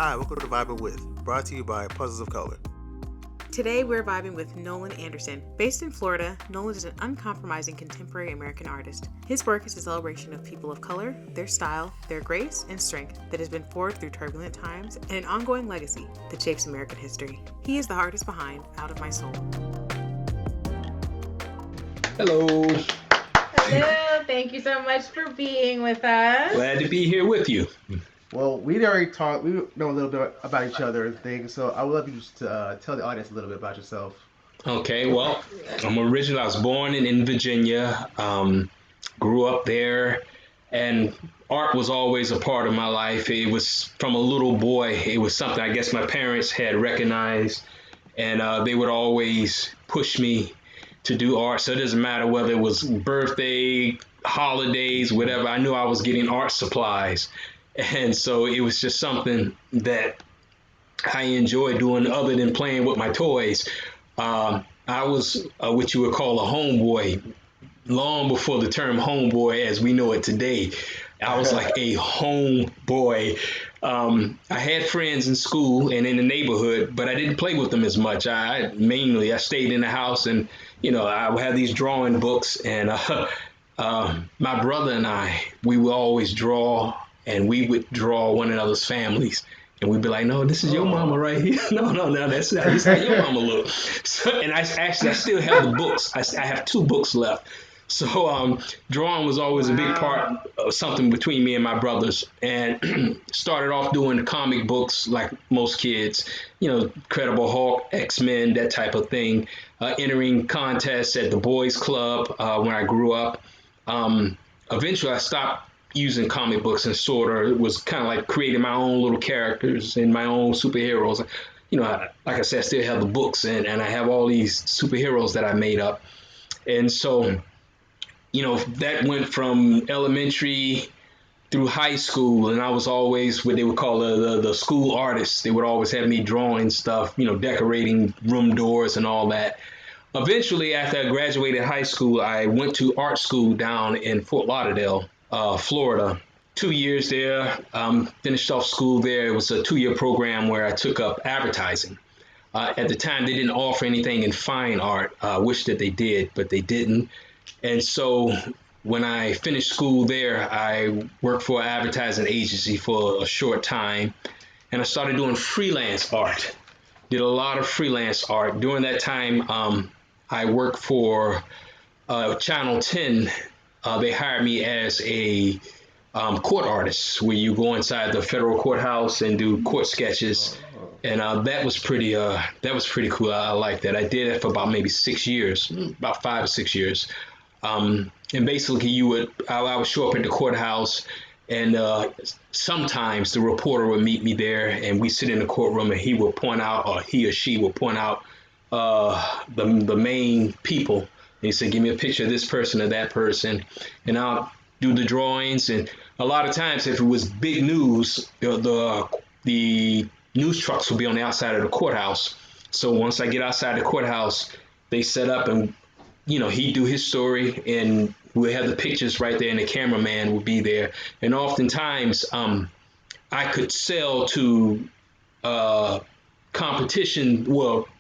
Hi, welcome to Vibin With, brought to you by Puzzles of Color. Today we're vibing with Noland Anderson. Based in Florida, Noland is an uncompromising contemporary American artist. His work is a celebration of people of color, their style, their grace, and strength that has been forged through turbulent times, and an ongoing legacy that shapes American history. He is the artist behind Out of My Soul. Hello. Hello, thank you so much for being with us. Glad to be here with you. Well, we already talked, we know a little bit about each other and things, so I would love you to tell the audience a little bit about yourself. Okay, well, I was born in Virginia, grew up there, and art was always a part of my life. It was from a little boy. It was something I guess my parents had recognized, and they would always push me to do art. So it doesn't matter whether it was birthday, holidays, whatever. I knew I was getting art supplies. And so it was just something that I enjoyed doing other than playing with my toys. I was what you would call a homeboy long before the term homeboy as we know it today. I was like a homeboy. I had friends in school and in the neighborhood, but I didn't play with them as much. I stayed in the house, and I would have these drawing books, and my brother and we would always draw. And we would draw one another's families, and we'd be like, "No, this is your mama right here. No, that's not. This is how your mama look." So, and I still have the books. I have 2 books left. So drawing was always a big part of something between me and my brothers. And started off doing the comic books like most kids, Incredible Hulk, X-Men, that type of thing. Entering contests at the boys' club when I grew up. Eventually, I stopped using comic books and sort of was kind of like creating my own little characters and my own superheroes. Like I said, I still have the books and I have all these superheroes that I made up. And so, that went from elementary through high school, and I was always what they would call the school artist. They would always have me drawing stuff, decorating room doors and all that. Eventually, after I graduated high school, I went to art school down in Fort Lauderdale, Florida. 2 years there, finished off school there. It was a 2-year program where I took up advertising. At the time, they didn't offer anything in fine art. I wish that they did, but they didn't. And so when I finished school there, I worked for an advertising agency for a short time, and I started doing freelance art. Did a lot of freelance art. During that time, I worked for Channel 10. They hired me as a court artist, where you go inside the federal courthouse and do court sketches, and that was pretty cool. I liked that. I did it for about maybe 6 years, about 5 or 6 years, and basically I would show up at the courthouse, and sometimes the reporter would meet me there, and we sit in the courtroom, and he would point out, or he or she would point out the main people. They said, "Give me a picture of this person or that person," and I'll do the drawings. And a lot of times, if it was big news, the news trucks would be on the outside of the courthouse. So once I get outside the courthouse, they set up, and he'd do his story, and we'll have the pictures right there, and the cameraman would be there. And oftentimes, I could sell to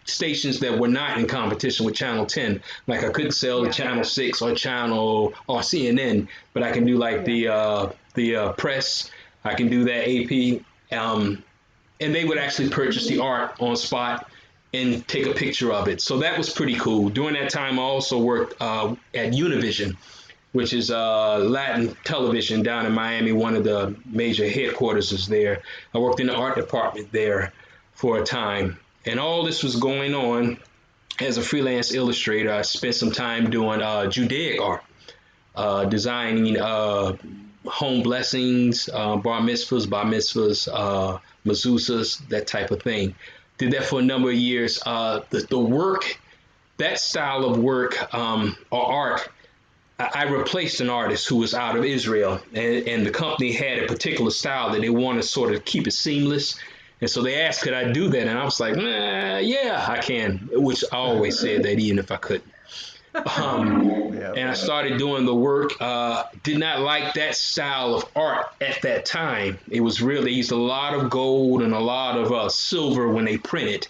stations that were not in competition with Channel 10. Like I couldn't sell to Channel 6 or CNN, but I can do like the press. I can do that AP, and they would actually purchase the art on spot and take a picture of it. So that was pretty cool. During that time, I also worked at Univision, which is Latin television down in Miami. One of the major headquarters is there. I worked in the art department there for a time. And all this was going on as a freelance illustrator. I spent some time doing Judaic art, designing home blessings, bar mitzvahs, mezuzahs, that type of thing. Did that for a number of years. The work, that style of work or art, I replaced an artist who was out of Israel, and the company had a particular style that they wanted to sort of keep it seamless. And so they asked, could I do that? And I was like, yeah, I can, which I always said that even if I couldn't. Yeah. And I started doing the work. Did not like that style of art at that time. It was really, they used a lot of gold and a lot of silver when they printed,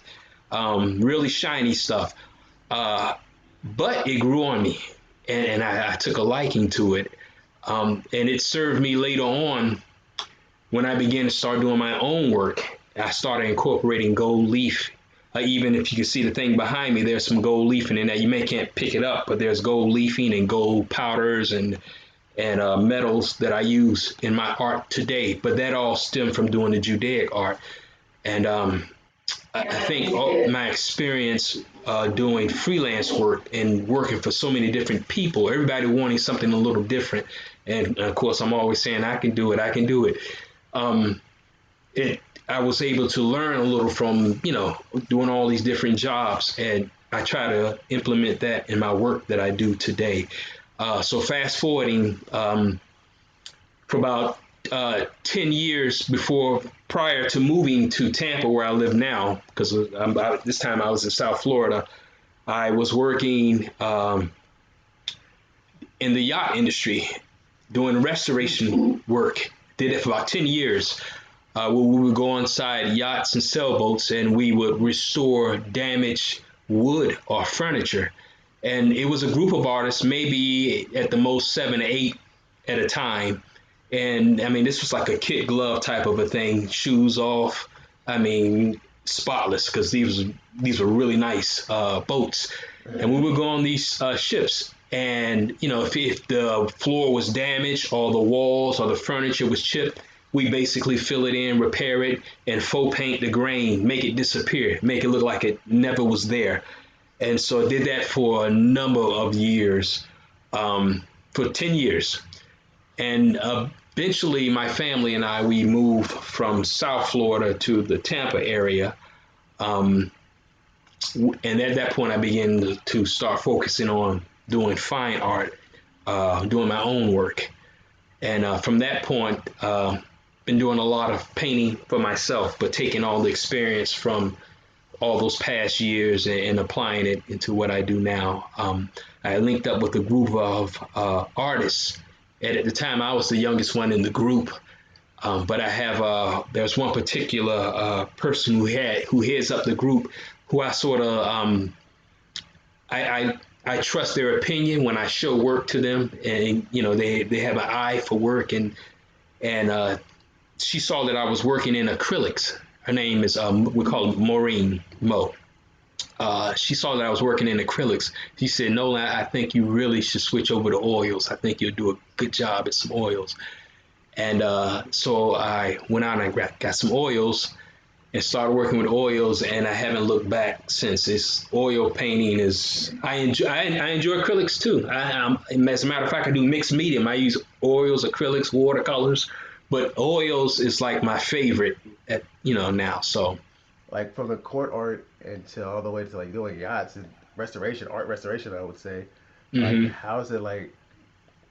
really shiny stuff. But it grew on me, and I took a liking to it. And it served me later on when I began to start doing my own work. I started incorporating gold leaf. Even if you can see the thing behind me, there's some gold leafing in there. You may can't pick it up, but there's gold leafing and gold powders and metals that I use in my art today. But that all stemmed from doing the Judaic art. And I think my experience doing freelance work and working for so many different people, everybody wanting something a little different. And of course, I'm always saying, I can do it, I can do it. I was able to learn a little from, doing all these different jobs. And I try to implement that in my work that I do today. So fast forwarding for about 10 years prior to moving to Tampa, where I live now, because this time I was in South Florida, I was working in the yacht industry, doing restoration work. Did it for about 10 years. Where we would go inside yachts and sailboats, and we would restore damaged wood or furniture. And it was a group of artists, maybe at the most 7 to 8 at a time. And I mean, this was like a kid glove type of a thing, shoes off. I mean, spotless, because these were really nice boats. And we would go on these ships. And, if the floor was damaged or the walls or the furniture was chipped, we basically fill it in, repair it, and faux paint the grain, make it disappear, make it look like it never was there. And so I did that for a number of years, for 10 years. And eventually my family and I, we moved from South Florida to the Tampa area. And at that point, I began to start focusing on doing fine art, doing my own work. And from that point, been doing a lot of painting for myself, but taking all the experience from all those past years and applying it into what I do now. I linked up with a group of artists, and at the time I was the youngest one in the group. But I have there's one particular person who heads up the group, who I sort of I trust their opinion when I show work to them, and they have an eye for work, and she saw that I was working in acrylics. Her name is, we call her Maureen Mo. She saw that I was working in acrylics. She said, Nolan, I think you really should switch over to oils. I think you'll do a good job at some oils. And so I went out and got some oils and started working with oils, and I haven't looked back since. It's oil painting I enjoy acrylics too. As a matter of fact, I do mixed medium. I use oils, acrylics, watercolors. But oils is like my favorite now. So, like from the court art until all the way to like doing yachts and art restoration, I would say. mm-hmm. Like,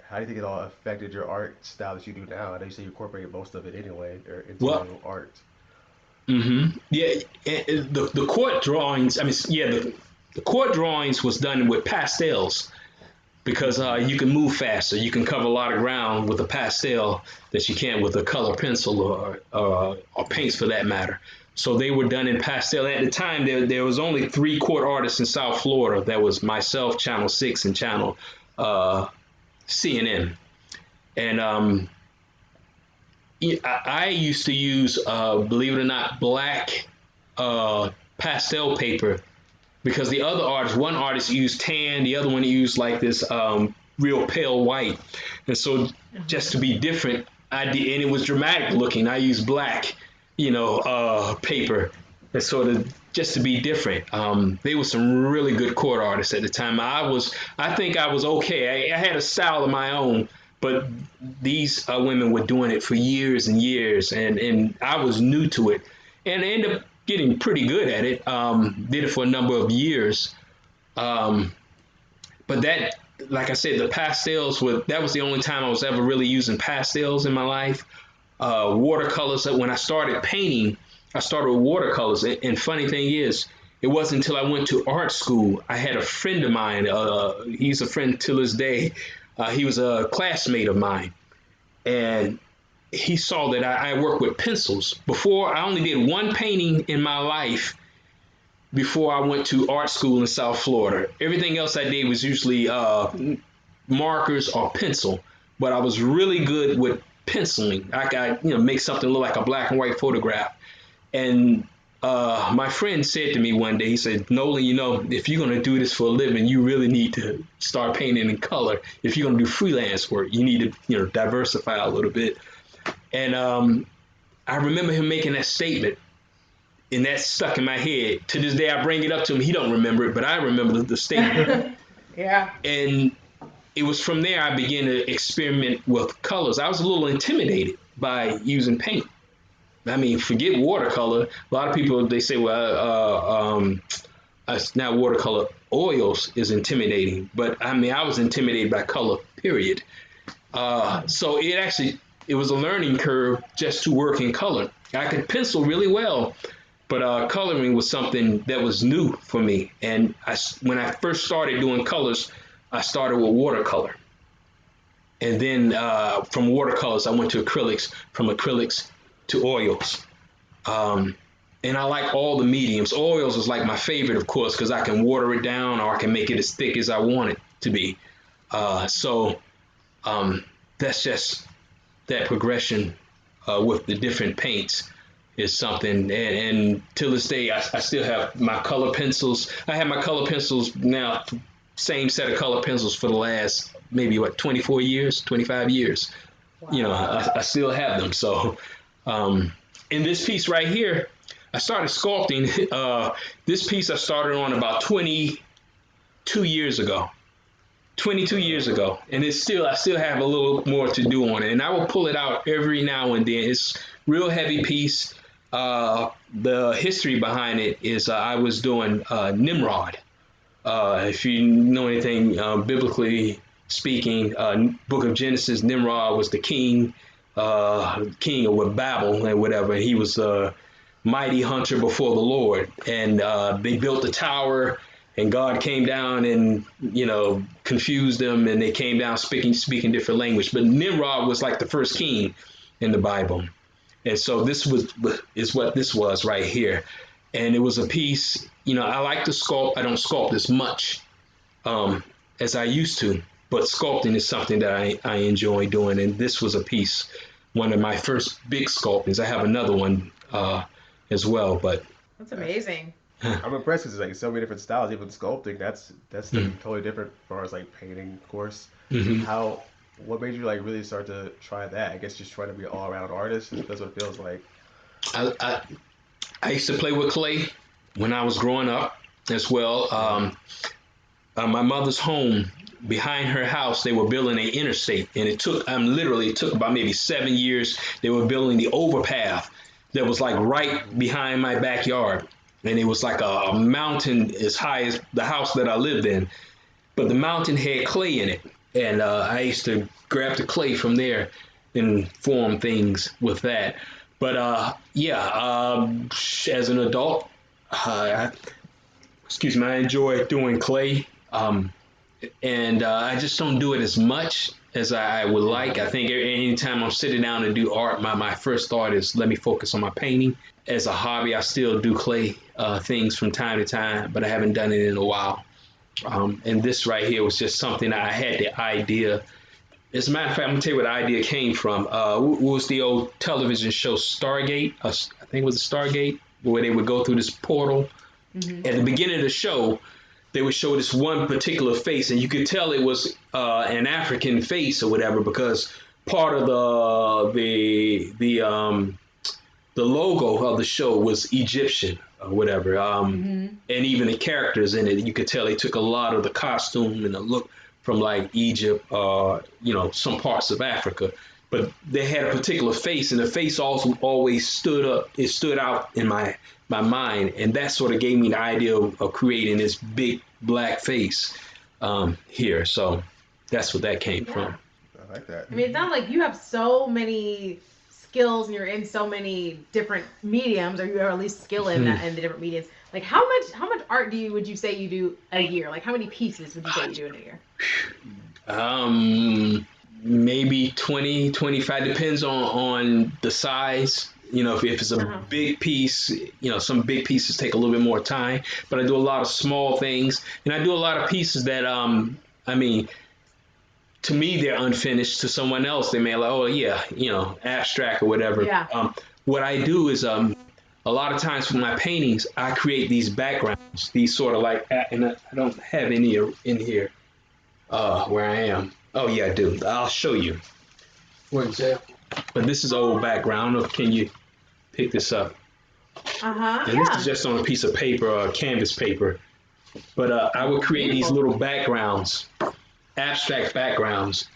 how do you think it all affected your art style that you do now? I know you say you incorporate most of it anyway, or into your art. Mm-hmm. Yeah, the court drawings. I mean, yeah, the court drawings was done with pastels. Because you can move faster, you can cover a lot of ground with a pastel that you can't with a color pencil or paints for that matter. So they were done in pastel. At the time, there was only 3 court artists in South Florida. That was myself, Channel 6, and Channel CNN. And I used to use, believe it or not, black pastel paper, because the other artist, one artist used tan, the other one used like this real pale white. And so just to be different, and it was dramatic looking. I used black, paper, and sort of just to be different. They were some really good court artists at the time. I think I was okay. I had a style of my own, but these women were doing it for years and years, and I was new to it. And I ended up getting pretty good at it. Did it for a number of years. But that, like I said, the pastels that was the only time I was ever really using pastels in my life. Watercolors, when I started painting, I started with watercolors. And funny thing is, it wasn't until I went to art school. I had a friend of mine. He's a friend till this day. He was a classmate of mine, and he saw that I worked with pencils. Before, I only did one painting in my life before I went to art school in South Florida. Everything else I did was usually markers or pencil, but I was really good with penciling. I got, make something look like a black and white photograph. And my friend said to me one day, he said, Nolan, if you're going to do this for a living, you really need to start painting in color. If you're going to do freelance work, you need to, diversify a little bit. And I remember him making that statement, and that stuck in my head. To this day, I bring it up to him. He don't remember it, but I remember the statement. Yeah. And it was from there I began to experiment with colors. I was a little intimidated by using paint. I mean, forget watercolor. A lot of people, they say, well, it's not watercolor. Oils is intimidating. But I mean, I was intimidated by color, period. So it was a learning curve just to work in color. I could pencil really well, but coloring was something that was new for me. And when I first started doing colors, I started with watercolor. And then from watercolors, I went to acrylics, from acrylics to oils. And I like all the mediums. Oils is like my favorite, of course, because I can water it down or I can make it as thick as I want it to be. So that's just that progression with the different paints is something. And till this day, I still have my color pencils. I have my color pencils now, same set of color pencils for the last maybe 24 years, 25 years. Wow. I still have them. So in this piece right here, I started sculpting. This piece I started on about 22 years ago. 22 years ago, and I still have a little more to do on it, and I will pull it out every now and then. It's real heavy piece. The history behind it is I was doing Nimrod. If you know anything biblically speaking, Book of Genesis, Nimrod was the king of Babel and whatever. And he was a mighty hunter before the Lord, and they built the tower. And God came down and, confused them, and they came down speaking different language. But Nimrod was like the first king in the Bible. And so this is what this was right here. And it was a piece, I like to sculpt. I don't sculpt as much as I used to, but sculpting is something that I enjoy doing. And this was a piece, one of my first big sculptings. I have another one as well, but. That's amazing. I'm impressed because there's so many different styles. Even sculpting, that's totally different as far as painting, of course. Mm-hmm. What made you really start to try that? I guess just trying to be an all-around artist. That's what it feels like. I used to play with clay when I was growing up as well. My mother's home, behind her house, they were building an interstate, and it took about maybe 7 years. They were building the overpath that was right behind my backyard. And it was like a mountain as high as the house that I lived in. But the mountain had clay in it. And I used to grab the clay from there and form things with that. But as an adult, I enjoy doing clay. And I just don't do it as much as I would like. I think anytime I'm sitting down to do art, my first thought is let me focus on my painting. As a hobby, I still do clay things from time to time, but I haven't done it in a while. And this right here was just something I had the idea. As a matter of fact, I'm going to tell you where the idea came from. What was the old television show Stargate? I think it was Stargate, where they would go through this portal. Mm-hmm. At the beginning of the show, they would show this one particular face, and you could tell it was an African face or whatever, because part of the logo of the show was Egyptian or whatever. And even the characters in it, you could tell they took a lot of the costume and the look from Egypt, some parts of Africa. But they had a particular face, and the face also always stood up. It stood out in my mind, and that sort of gave me the idea of creating this big black face here. So that's what that came from. I like that. I mean, it's not like you have so many skills and you're in so many different mediums, or you have at least skill in that in the different mediums. Like how much art would you say you do a year? Like how many pieces would you say you do in a year? Maybe 20, 25, depends on the size. You know, if it's a big piece, you know, some big pieces take a little bit more time, but I do a lot of small things, and I do a lot of pieces that, I mean, to me, they're unfinished. To someone else, they may like, oh yeah, you know, abstract or whatever. Yeah. What I do is, a lot of times for my paintings, I create these backgrounds, these sort of like, and I don't have any in here, where I am. Oh yeah, I do. I'll show you. For example, but this is old background. Or can you pick this up? And this is just on a piece of paper, or canvas paper. But I would create these little backgrounds, abstract backgrounds,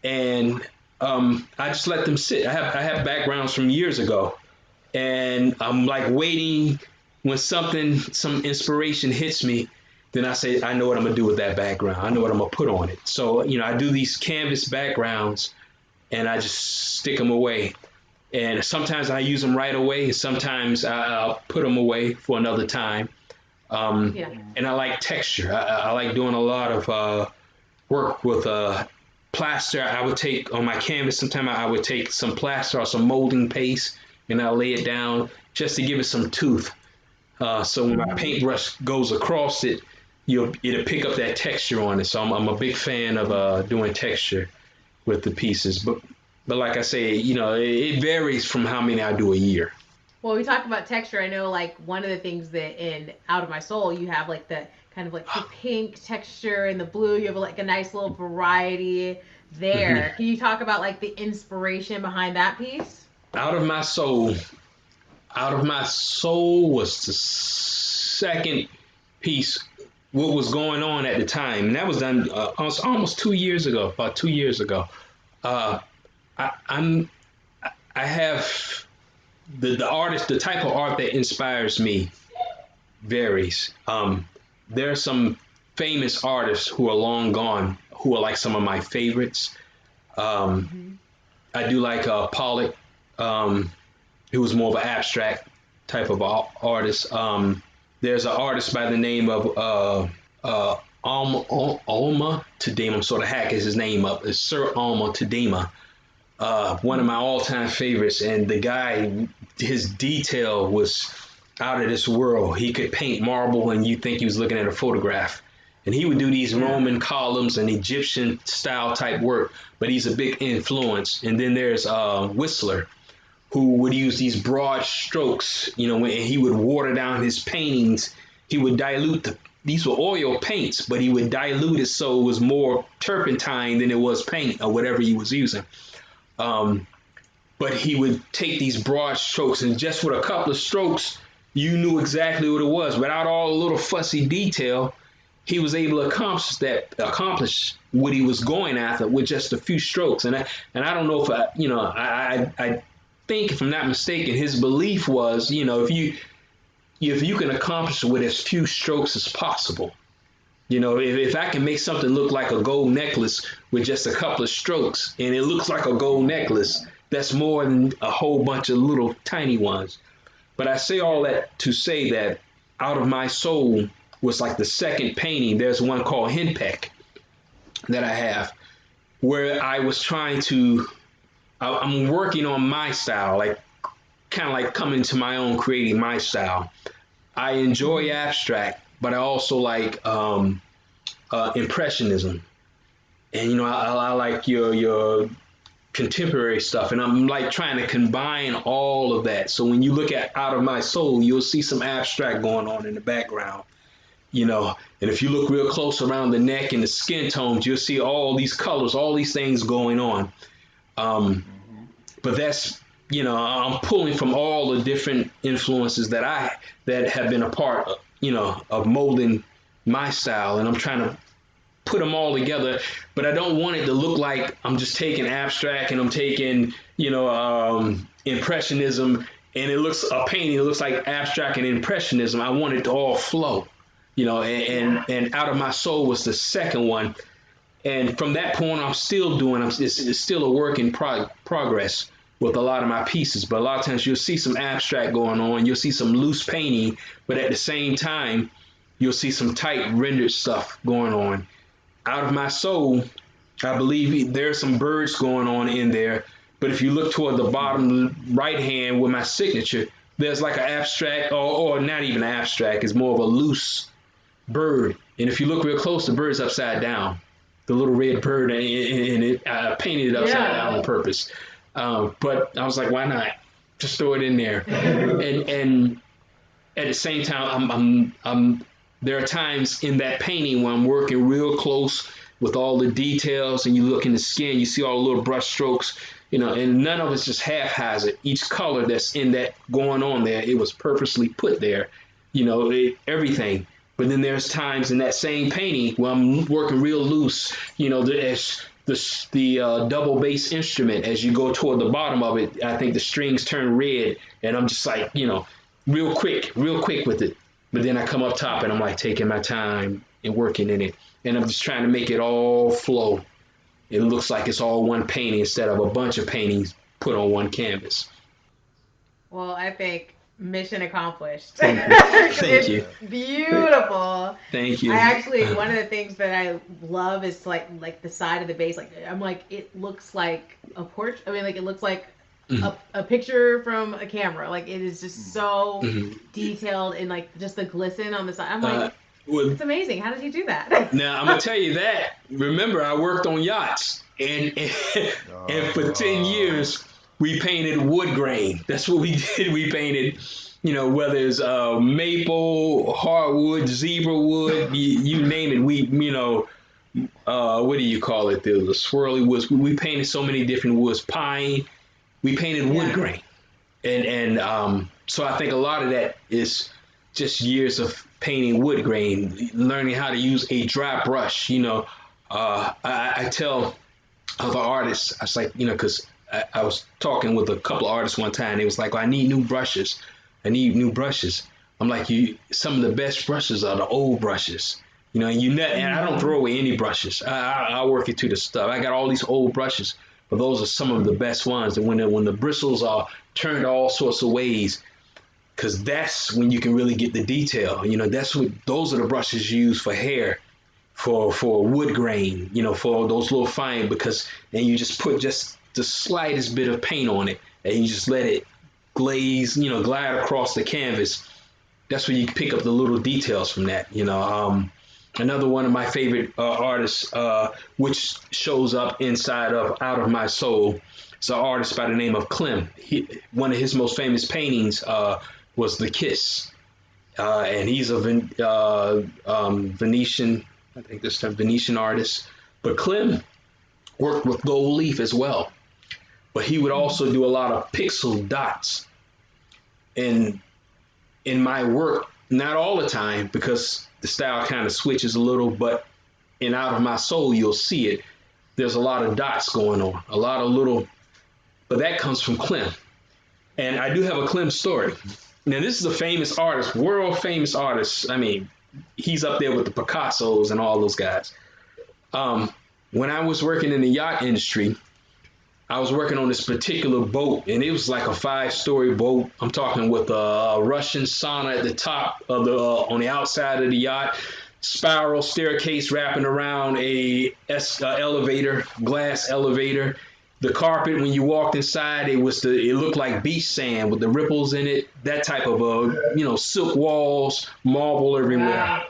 and I just let them sit. I have backgrounds from years ago, and I'm like waiting when some inspiration hits me. Then I say, I know what I'm gonna do with that background. I know what I'm gonna put on it. So, you know, I do these canvas backgrounds and I just stick them away. And sometimes I use them right away. And sometimes I'll put them away for another time. And I like texture. I like doing a lot of work with plaster. I would take on my canvas, sometimes I would take some plaster or some molding paste and I'll lay it down just to give it some tooth. So when my paintbrush goes across it, it'll pick up that texture on it. So I'm a big fan of doing texture with the pieces. But like I say, you know, it varies from how many I do a year. Well, we talk about texture. I know, like, one of the things that in Out of My Soul, you have, like, the kind of, like, the pink texture and the blue. You have, like, a nice little variety there. Can you talk about, like, the inspiration behind that piece? Out of My Soul was the second piece, what was going on at the time. And that was done almost 2 years ago, about 2 years ago. I have the artist, the type of art that inspires me varies. There are some famous artists who are long gone, who are like some of my favorites. I do like Pollock, who was more of an abstract type of artist. There's an artist by the name of Alma Tadema. I'm sort of hacking his name up. It's Sir Alma Tadema. One of my all-time favorites, and the guy, his detail was out of this world. He could paint marble and you think he was looking at a photograph. And he would do these Roman columns and Egyptian style type work, but he's a big influence. And then there's Whistler, who would use these broad strokes, you know, when he would water down his paintings. He would dilute these were oil paints, but he would dilute it so it was more turpentine than it was paint or whatever he was using. But he would take these broad strokes, and just with a couple of strokes, you knew exactly what it was. Without all the little fussy detail, he was able to accomplish what he was going after with just a few strokes. And I don't know if I think, if I'm not mistaken, his belief was, you know, if you can accomplish it with as few strokes as possible. You know, if I can make something look like a gold necklace with just a couple of strokes, and it looks like a gold necklace, that's more than a whole bunch of little tiny ones. But I say all that to say that Out of My Soul was like the second painting. There's one called Henpeck that I have, where I was trying to, I'm working on my style, like kind of like coming to my own, creating my style. I enjoy abstract, but I also like impressionism, and you know, I like your contemporary stuff, and I'm like trying to combine all of that. So when you look at Out of My Soul, you'll see some abstract going on in the background, you know, and if you look real close around the neck and the skin tones, you'll see all these colors, all these things going on. But that's, you know, I'm pulling from all the different influences that have been a part of, you know, of molding my style, and I'm trying to put them all together, but I don't want it to look like I'm just taking abstract and I'm taking, you know, impressionism, and it looks a painting, it looks like abstract and impressionism. I want it to all flow, you know, and Out of My Soul was the second one. And from that point, I'm still doing, it's still a work in progress. with a lot of my pieces, but a lot of times you'll see some abstract going on, you'll see some loose painting, but at the same time, you'll see some tight rendered stuff going on. Out of My Soul, I believe there's some birds going on in there, but if you look toward the bottom right hand with my signature, there's like an abstract, or not even abstract, it's more of a loose bird. And if you look real close, the bird's upside down. The little red bird, and I painted it upside down on purpose. But I was like, why not? Just throw it in there. And at the same time, there are times in that painting when I'm working real close with all the details, and you look in the skin, you see all the little brush strokes, and none of it's just haphazard. Each color that's in that going on there, it was purposely put there, everything. But then there's times in that same painting where I'm working real loose, there's the double bass instrument. As you go toward the bottom of it, I think the strings turn red, and I'm just like, real quick with it. But then I come up top and I'm like taking my time and working in it. And I'm just trying to make it all flow. It looks like it's all one painting instead of a bunch of paintings put on one canvas. Well, I think mission accomplished. Thank you. Beautiful. Thank you. I actually, one of the things that I love is like the side of the base. Like, I'm like, it looks like a portrait. I mean, like, it looks like a picture from a camera. Like, it is just so detailed, and like just the glisten on the side. I'm like, it's amazing. How did you do that? Now, I'm going to tell you that. Remember, I worked on yachts, and for 10 years, we painted wood grain. That's what we did. We painted, whether it's maple, hardwood, zebra wood, you name it. We, what do you call it? The swirly woods. We painted so many different woods. Pine. We painted wood grain. And so I think a lot of that is just years of painting wood grain, learning how to use a dry brush. I tell other artists, I was like, because I was talking with a couple of artists one time. They was like, I need new brushes. I'm like, some of the best brushes are the old brushes. And I don't throw away any brushes. I work it to the stuff. I got all these old brushes, but those are some of the best ones. And when the bristles are turned all sorts of ways, because that's when you can really get the detail. Those are the brushes you use for hair, for wood grain, for those little fine, and you just put just the slightest bit of paint on it, and you just let it glaze, glide across the canvas. That's where you pick up the little details from that. Another one of my favorite artists, which shows up inside of Out of My Soul, is an artist by the name of Clem. One of his most famous paintings was The Kiss, and he's a Venetian, I think this time Venetian artist. But Clem worked with gold leaf as well. But he would also do a lot of pixel dots. And in my work, not all the time, because the style kind of switches a little, but in Out of My Soul, you'll see it. There's a lot of dots going on, a lot of little, but that comes from Clem. And I do have a Clem story. Now, this is a famous artist, world famous artist. I mean, he's up there with the Picassos and all those guys. When I was working in the yacht industry, I was working on this particular boat, and it was like a 5-story boat. I'm talking with a Russian sauna at the top of on the outside of the yacht, spiral staircase wrapping around a elevator, glass elevator. The carpet, when you walked inside, it looked like beach sand with the ripples in it. That type of silk walls, marble everywhere. Wow.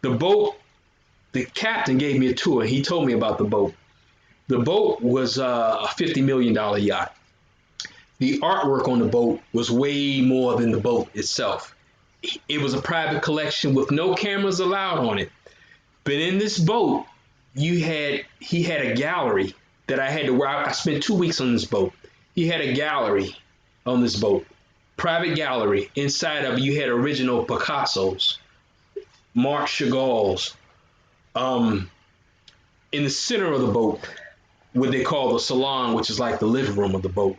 The boat, the captain gave me a tour. He told me about the boat. The boat was a $50 million yacht. The artwork on the boat was way more than the boat itself. It was a private collection with no cameras allowed on it. But in this boat, he had a gallery that I had to wear. I spent 2 weeks on this boat. He had a gallery on this boat, private gallery. Inside of it, you had original Picassos, Marc Chagall's. In the center of the boat, what they call the salon, which is like the living room of the boat.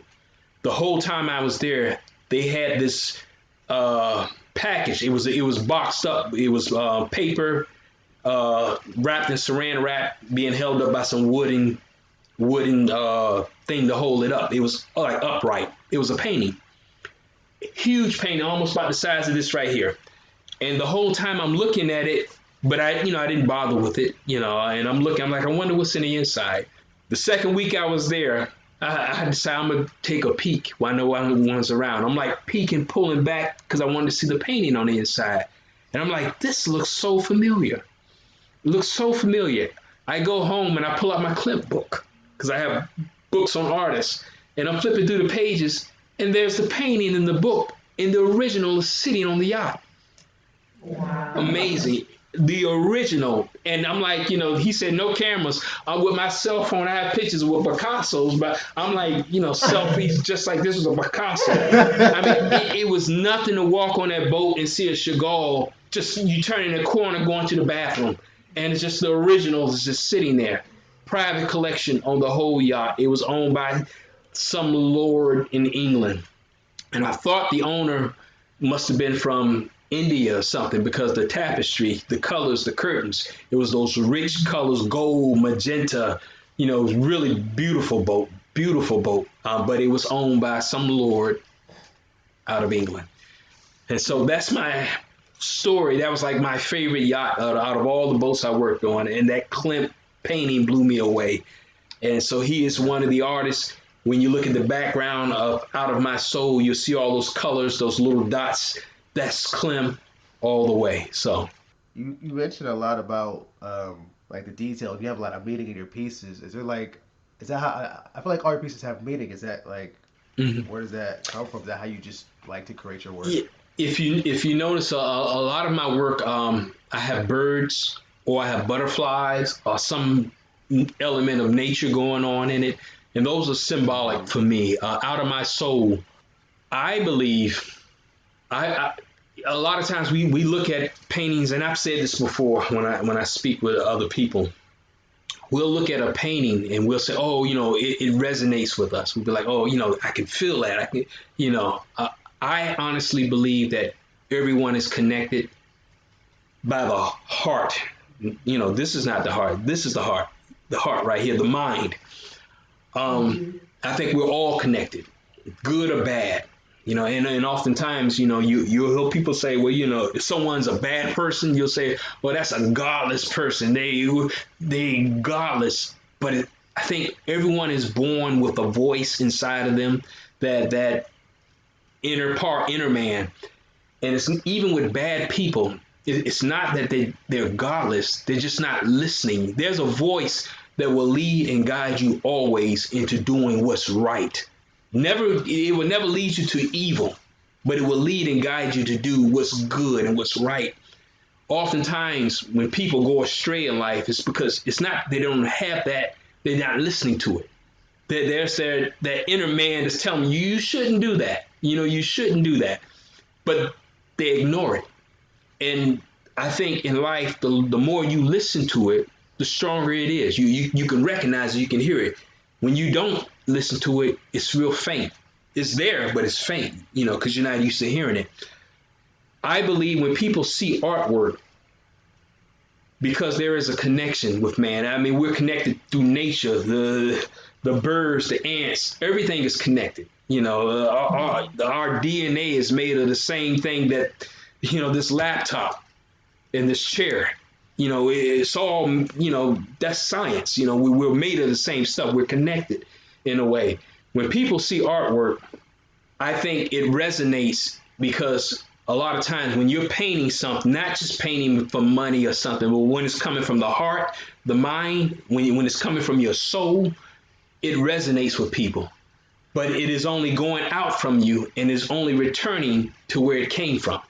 The whole time I was there, they had this package. It was boxed up. It was paper wrapped in saran wrap, being held up by some wooden thing thing to hold it up. It was like upright. It was a painting, huge painting, almost about the size of this right here. And the whole time I'm looking at it, but I didn't bother with it, and I'm looking, I'm like, I wonder what's in the inside. The second week I was there, I decided I'm going to take a peek while no one's around. I'm like peeking, pulling back because I wanted to see the painting on the inside. And I'm like, this looks so familiar. It looks so familiar. I go home and I pull out my clip book because I have books on artists. And I'm flipping through the pages and there's the painting in the book and the original is sitting on the yacht. Wow. Amazing. The original. And I'm like, he said no cameras. With my cell phone, I have pictures with Picasso's, but I'm like, selfies just like this was a Picasso. I mean, it was nothing to walk on that boat and see a Chagall. Just you turn in a corner, going to the bathroom. And it's just the original is just sitting there. Private collection on the whole yacht. It was owned by some lord in England. And I thought the owner must have been from India or something because the tapestry, the colors, the curtains, it was those rich colors, gold, magenta, really beautiful boat. But it was owned by some lord out of England. And so that's my story. That was like my favorite yacht out of all the boats I worked on. And that Klimt painting blew me away. And so he is one of the artists. When you look at the background of Out of My Soul, you'll see all those colors, those little dots. That's Klimt all the way. So you mentioned a lot about like the detail. You have a lot of meaning in your pieces. Is that how I feel like art pieces have meaning? Is that like where does that come from? Is that how you just like to create your work? Yeah. If you notice a lot of my work, I have birds or I have butterflies or some element of nature going on in it, and those are symbolic for me. Out of My Soul, I believe. I a lot of times we look at paintings, and I've said this before when I speak with other people. We'll look at a painting and we'll say, oh, it resonates with us. We'll be like, oh, I can feel that. I can, I honestly believe that everyone is connected by the heart. This is not the heart. This is the heart. The heart right here, the mind. I think we're all connected, good or bad. And oftentimes, you'll hear people say, well, if someone's a bad person, you'll say, well, that's a godless person. They godless. But I think everyone is born with a voice inside of them, that inner man. And it's even with bad people, it's not that they're godless. They're just not listening. There's a voice that will lead and guide you always into doing what's right. It will never lead you to evil, but it will lead and guide you to do what's good and what's right. Oftentimes, when people go astray in life, it's because it's not they don't have that. They're not listening to it. There's that inner man that's telling you, you shouldn't do that. You shouldn't do that. But they ignore it. And I think in life, the more you listen to it, the stronger it is. You can recognize it, you can hear it. When you don't listen to it, it's real faint. It's there, but it's faint, because you're not used to hearing it. I believe when people see artwork, because there is a connection with man. I mean, we're connected through nature, the birds, the ants, everything is connected. Our DNA is made of the same thing that, this laptop and this chair. It's all, that's science. We're made of the same stuff. We're connected in a way. When people see artwork, I think it resonates because a lot of times when you're painting something, not just painting for money or something, but when it's coming from the heart, the mind, when it's coming from your soul, it resonates with people. But it is only going out from you and is only returning to where it came from.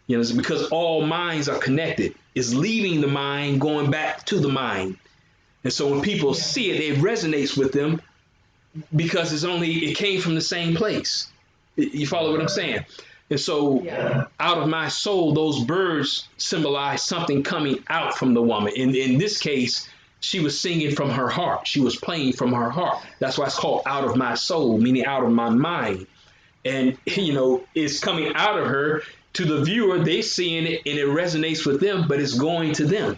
It's because all minds are connected. It's leaving the mind, going back to the mind. And so when people see it, it resonates with them because it came from the same place. You follow what I'm saying? And so Out of My Soul, those birds symbolize something coming out from the woman. In this case, she was singing from her heart. She was playing from her heart. That's why it's called Out of My Soul, meaning out of my mind. And, it's coming out of her to the viewer. They seeing it and it resonates with them, but it's going to them.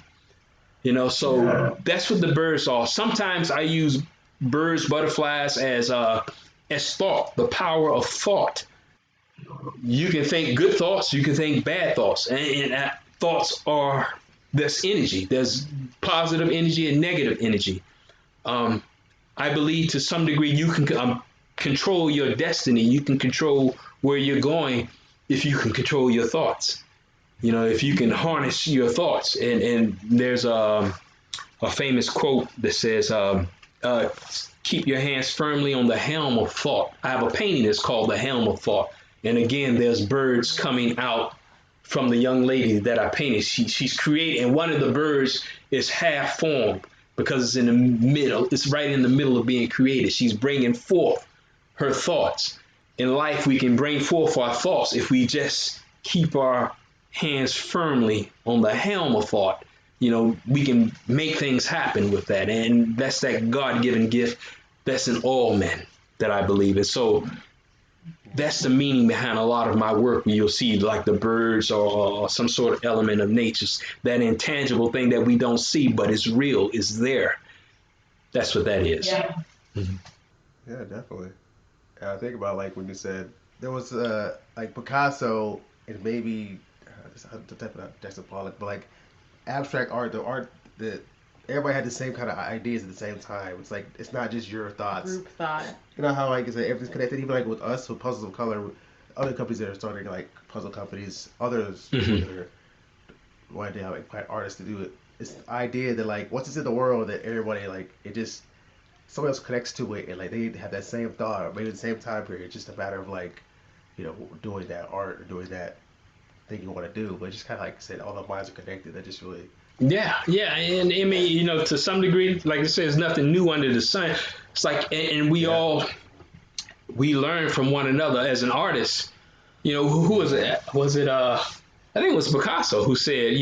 So that's what the birds are. Sometimes I use birds, butterflies as thought, the power of thought. You can think good thoughts, you can think bad thoughts, and thoughts are, there's energy. There's positive energy and negative energy. I believe to some degree you can control your destiny. You can control where you're going if you can control your thoughts. If you can harness your thoughts. And there's a famous quote that says, keep your hands firmly on the helm of thought. I have a painting that's called The Helm of Thought. And again, there's birds coming out from the young lady that I painted. She's creating, and one of the birds is half formed because it's in the middle. It's right in the middle of being created. She's bringing forth her thoughts. In life, we can bring forth our thoughts if we just keep our hands firmly on the helm of thought. We can make things happen with that. And that's that God-given gift that's in all men that I believe in. So that's the meaning behind a lot of my work, where you'll see like the birds or some sort of element of nature, that intangible thing that we don't see, but it's real, it's there. That's what that is. Yeah. Mm-hmm. Yeah, definitely. And I think about like when you said there was like Picasso and maybe the type of Jackson Pollock, but like abstract art, the art that everybody had the same kind of ideas at the same time. It's like it's not just your thoughts. Group thought. You know how like it's like everything's connected. Even like with us with Puzzles of Color, other companies that are starting like puzzle companies, others that are wanting to have like artists to do it. It's the idea that like once it's in the world that everybody like it just someone else connects to it and like they have that same thought or maybe the same time period. It's just a matter of like doing that art or doing that thing you want to do. But it's just kind of like I said, all the minds are connected. That just really. Yeah, and I mean, to some degree, like I said, there's nothing new under the sun. It's like, and we learn from one another as an artist. Who was it? Was it? I think it was Picasso who said,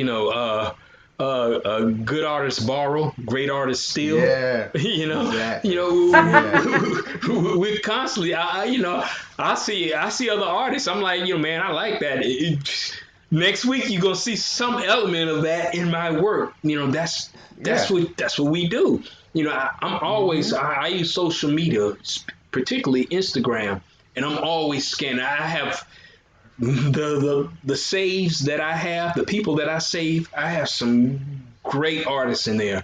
good artists borrow, great artists steal. Yeah. Exactly. We're constantly, I see other artists. I'm like, man, I like that. Next week you're gonna see some element of that in my work. That's what we do. I'm always I use social media, particularly Instagram, and I'm always scanning. I have the saves that I have, the people that I save. I have some great artists in there.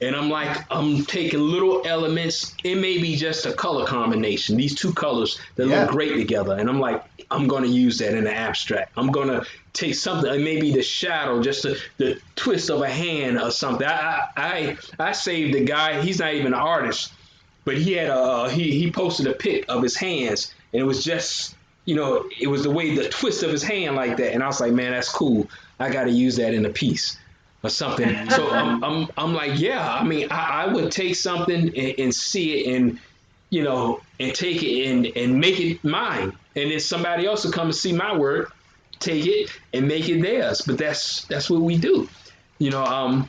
And I'm taking little elements. It may be just a color combination. These two colors that look great together. And I'm going to use that in the abstract. I'm going to take something, maybe the shadow, just the twist of a hand or something. I saved a guy. He's not even an artist, but he had he posted a pic of his hands, and it was just, it was the way the twist of his hand like that. And I was like, man, that's cool. I got to use that in a piece. Or something. So I'm like, yeah, I mean, I would take something and see it and, and take it and make it mine. And then somebody else will come and see my work, take it and make it theirs. But that's what we do. One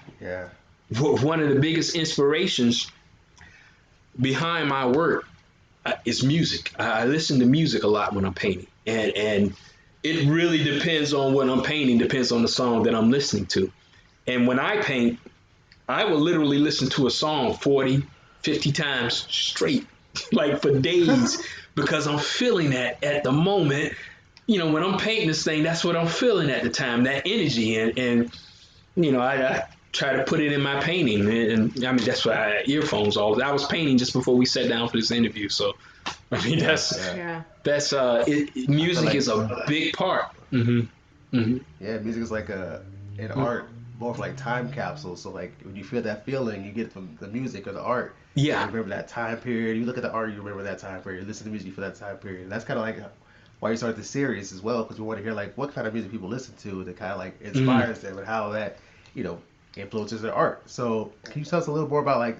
of the biggest inspirations behind my work is music. I listen to music a lot when I'm painting. And it really depends on what I'm painting, depends on the song that I'm listening to. And when I paint, I will literally listen to a song 40, 50 times straight, like for days, because I'm feeling that at the moment. When I'm painting this thing, that's what I'm feeling at the time, that energy. And I try to put it in my painting. And I mean, that's why I had earphones all. I was painting just before we sat down for this interview. So, I mean, music is a big part. Mm-hmm. Mm-hmm. Yeah, music is like an art. More of like time capsules. So like when you feel that feeling, you get it from the music or the art. Yeah. You remember that time period. You look at the art, you remember that time period. You listen to music for that time period. And that's kind of like why you started the series as well, because we want to hear like what kind of music people listen to that kind of like inspires them and how that influences their art. So can you tell us a little more about like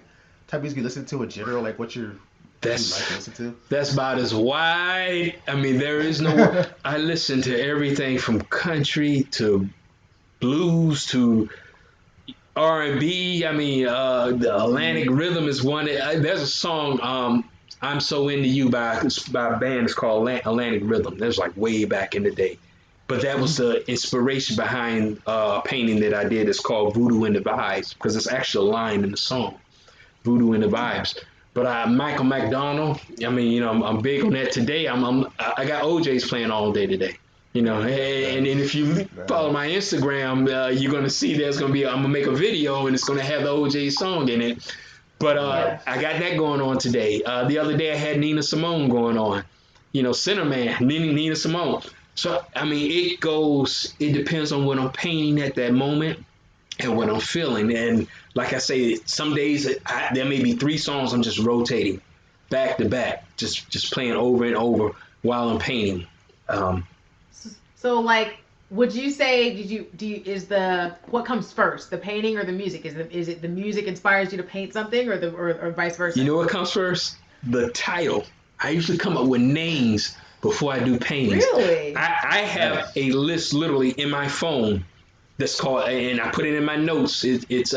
type of music you listen to in general, like what you like to listen to? That's about as wide. I mean, there is no. I listen to everything from country to blues to R&B. I mean, the Atlantic Rhythm is one. There's a song, "I'm So Into You" by a band. It's called Atlantic Rhythm. That was like way back in the day. But that was the inspiration behind a painting that I did. It's called "Voodoo in the Vibes" because it's actually a line in the song, "Voodoo in the Vibes." But Michael McDonald, I mean, I'm big on that today. I got OJ's playing all day today. And if you follow my Instagram, you're gonna see I'm gonna make a video and it's gonna have the OJ song in it. But I got that going on today. The other day I had Nina Simone going on. Cinnamon, Nina Simone. So I mean, it depends on what I'm painting at that moment and what I'm feeling. And like I say, some days there may be 3 songs I'm just rotating back to back, just playing over and over while I'm painting. So like, would you say, what comes first, the painting or the music? Is it the music inspires you to paint something, or vice versa? You know what comes first? The title. I usually come up with names before I do paintings. Really? I have a list literally in my phone that's called, and I put it in my notes. It's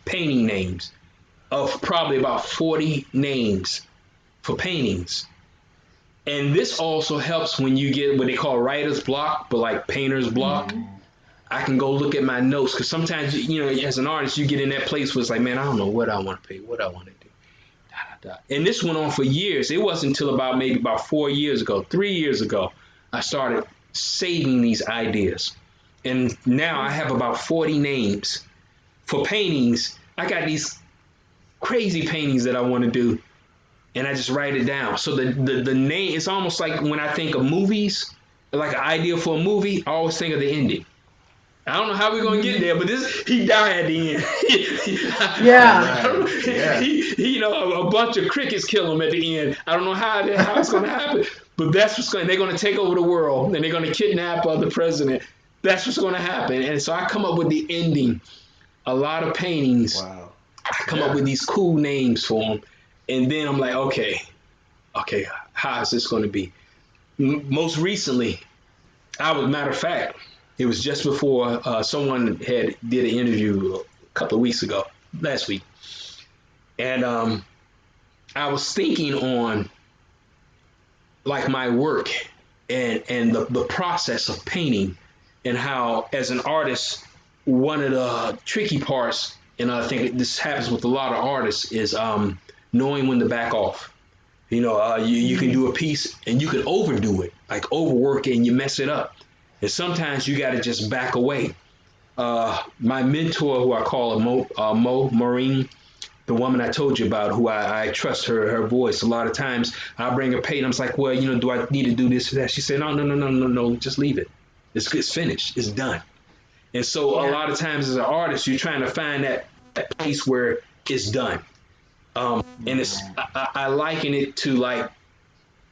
painting names of probably about 40 names for paintings. And this also helps when you get what they call writer's block, but like painter's block. Mm-hmm. I can go look at my notes, because sometimes, as an artist, you get in that place where it's like, man, I don't know what I want to paint, what I want to do. And this went on for years. It wasn't until maybe about 4 years ago, 3 years ago, I started saving these ideas. And now I have about 40 names for paintings. I got these crazy paintings that I want to do, and I just write it down. So the name, it's almost like when I think of movies, like an idea for a movie, I always think of the ending. I don't know how we're going to get there, but he died at the end. Yeah. He, a bunch of crickets kill him at the end. I don't know how it's going to happen, but that's they're going to take over the world, and they're going to kidnap the president. That's what's going to happen. And so I come up with the ending. A lot of paintings. Wow. I come up with these cool names for them. And then I'm like, okay, how is this going to be? Most recently, matter of fact, it was just before someone did an interview a couple of weeks ago, last week. And I was thinking on like my work and the process of painting, and how as an artist, one of the tricky parts, and I think this happens with a lot of artists, is knowing when to back off. You can do a piece and you can overdo it, like overwork it, and you mess it up. And sometimes you got to just back away. My mentor, who I call Mo Marine, the woman I told you about, who I trust her voice. A lot of times I bring her paint. I'm like, well, do I need to do this or that? She said, no, just leave it. It's finished. It's done. And so a lot of times as an artist, you're trying to find that place where it's done. And I liken it to like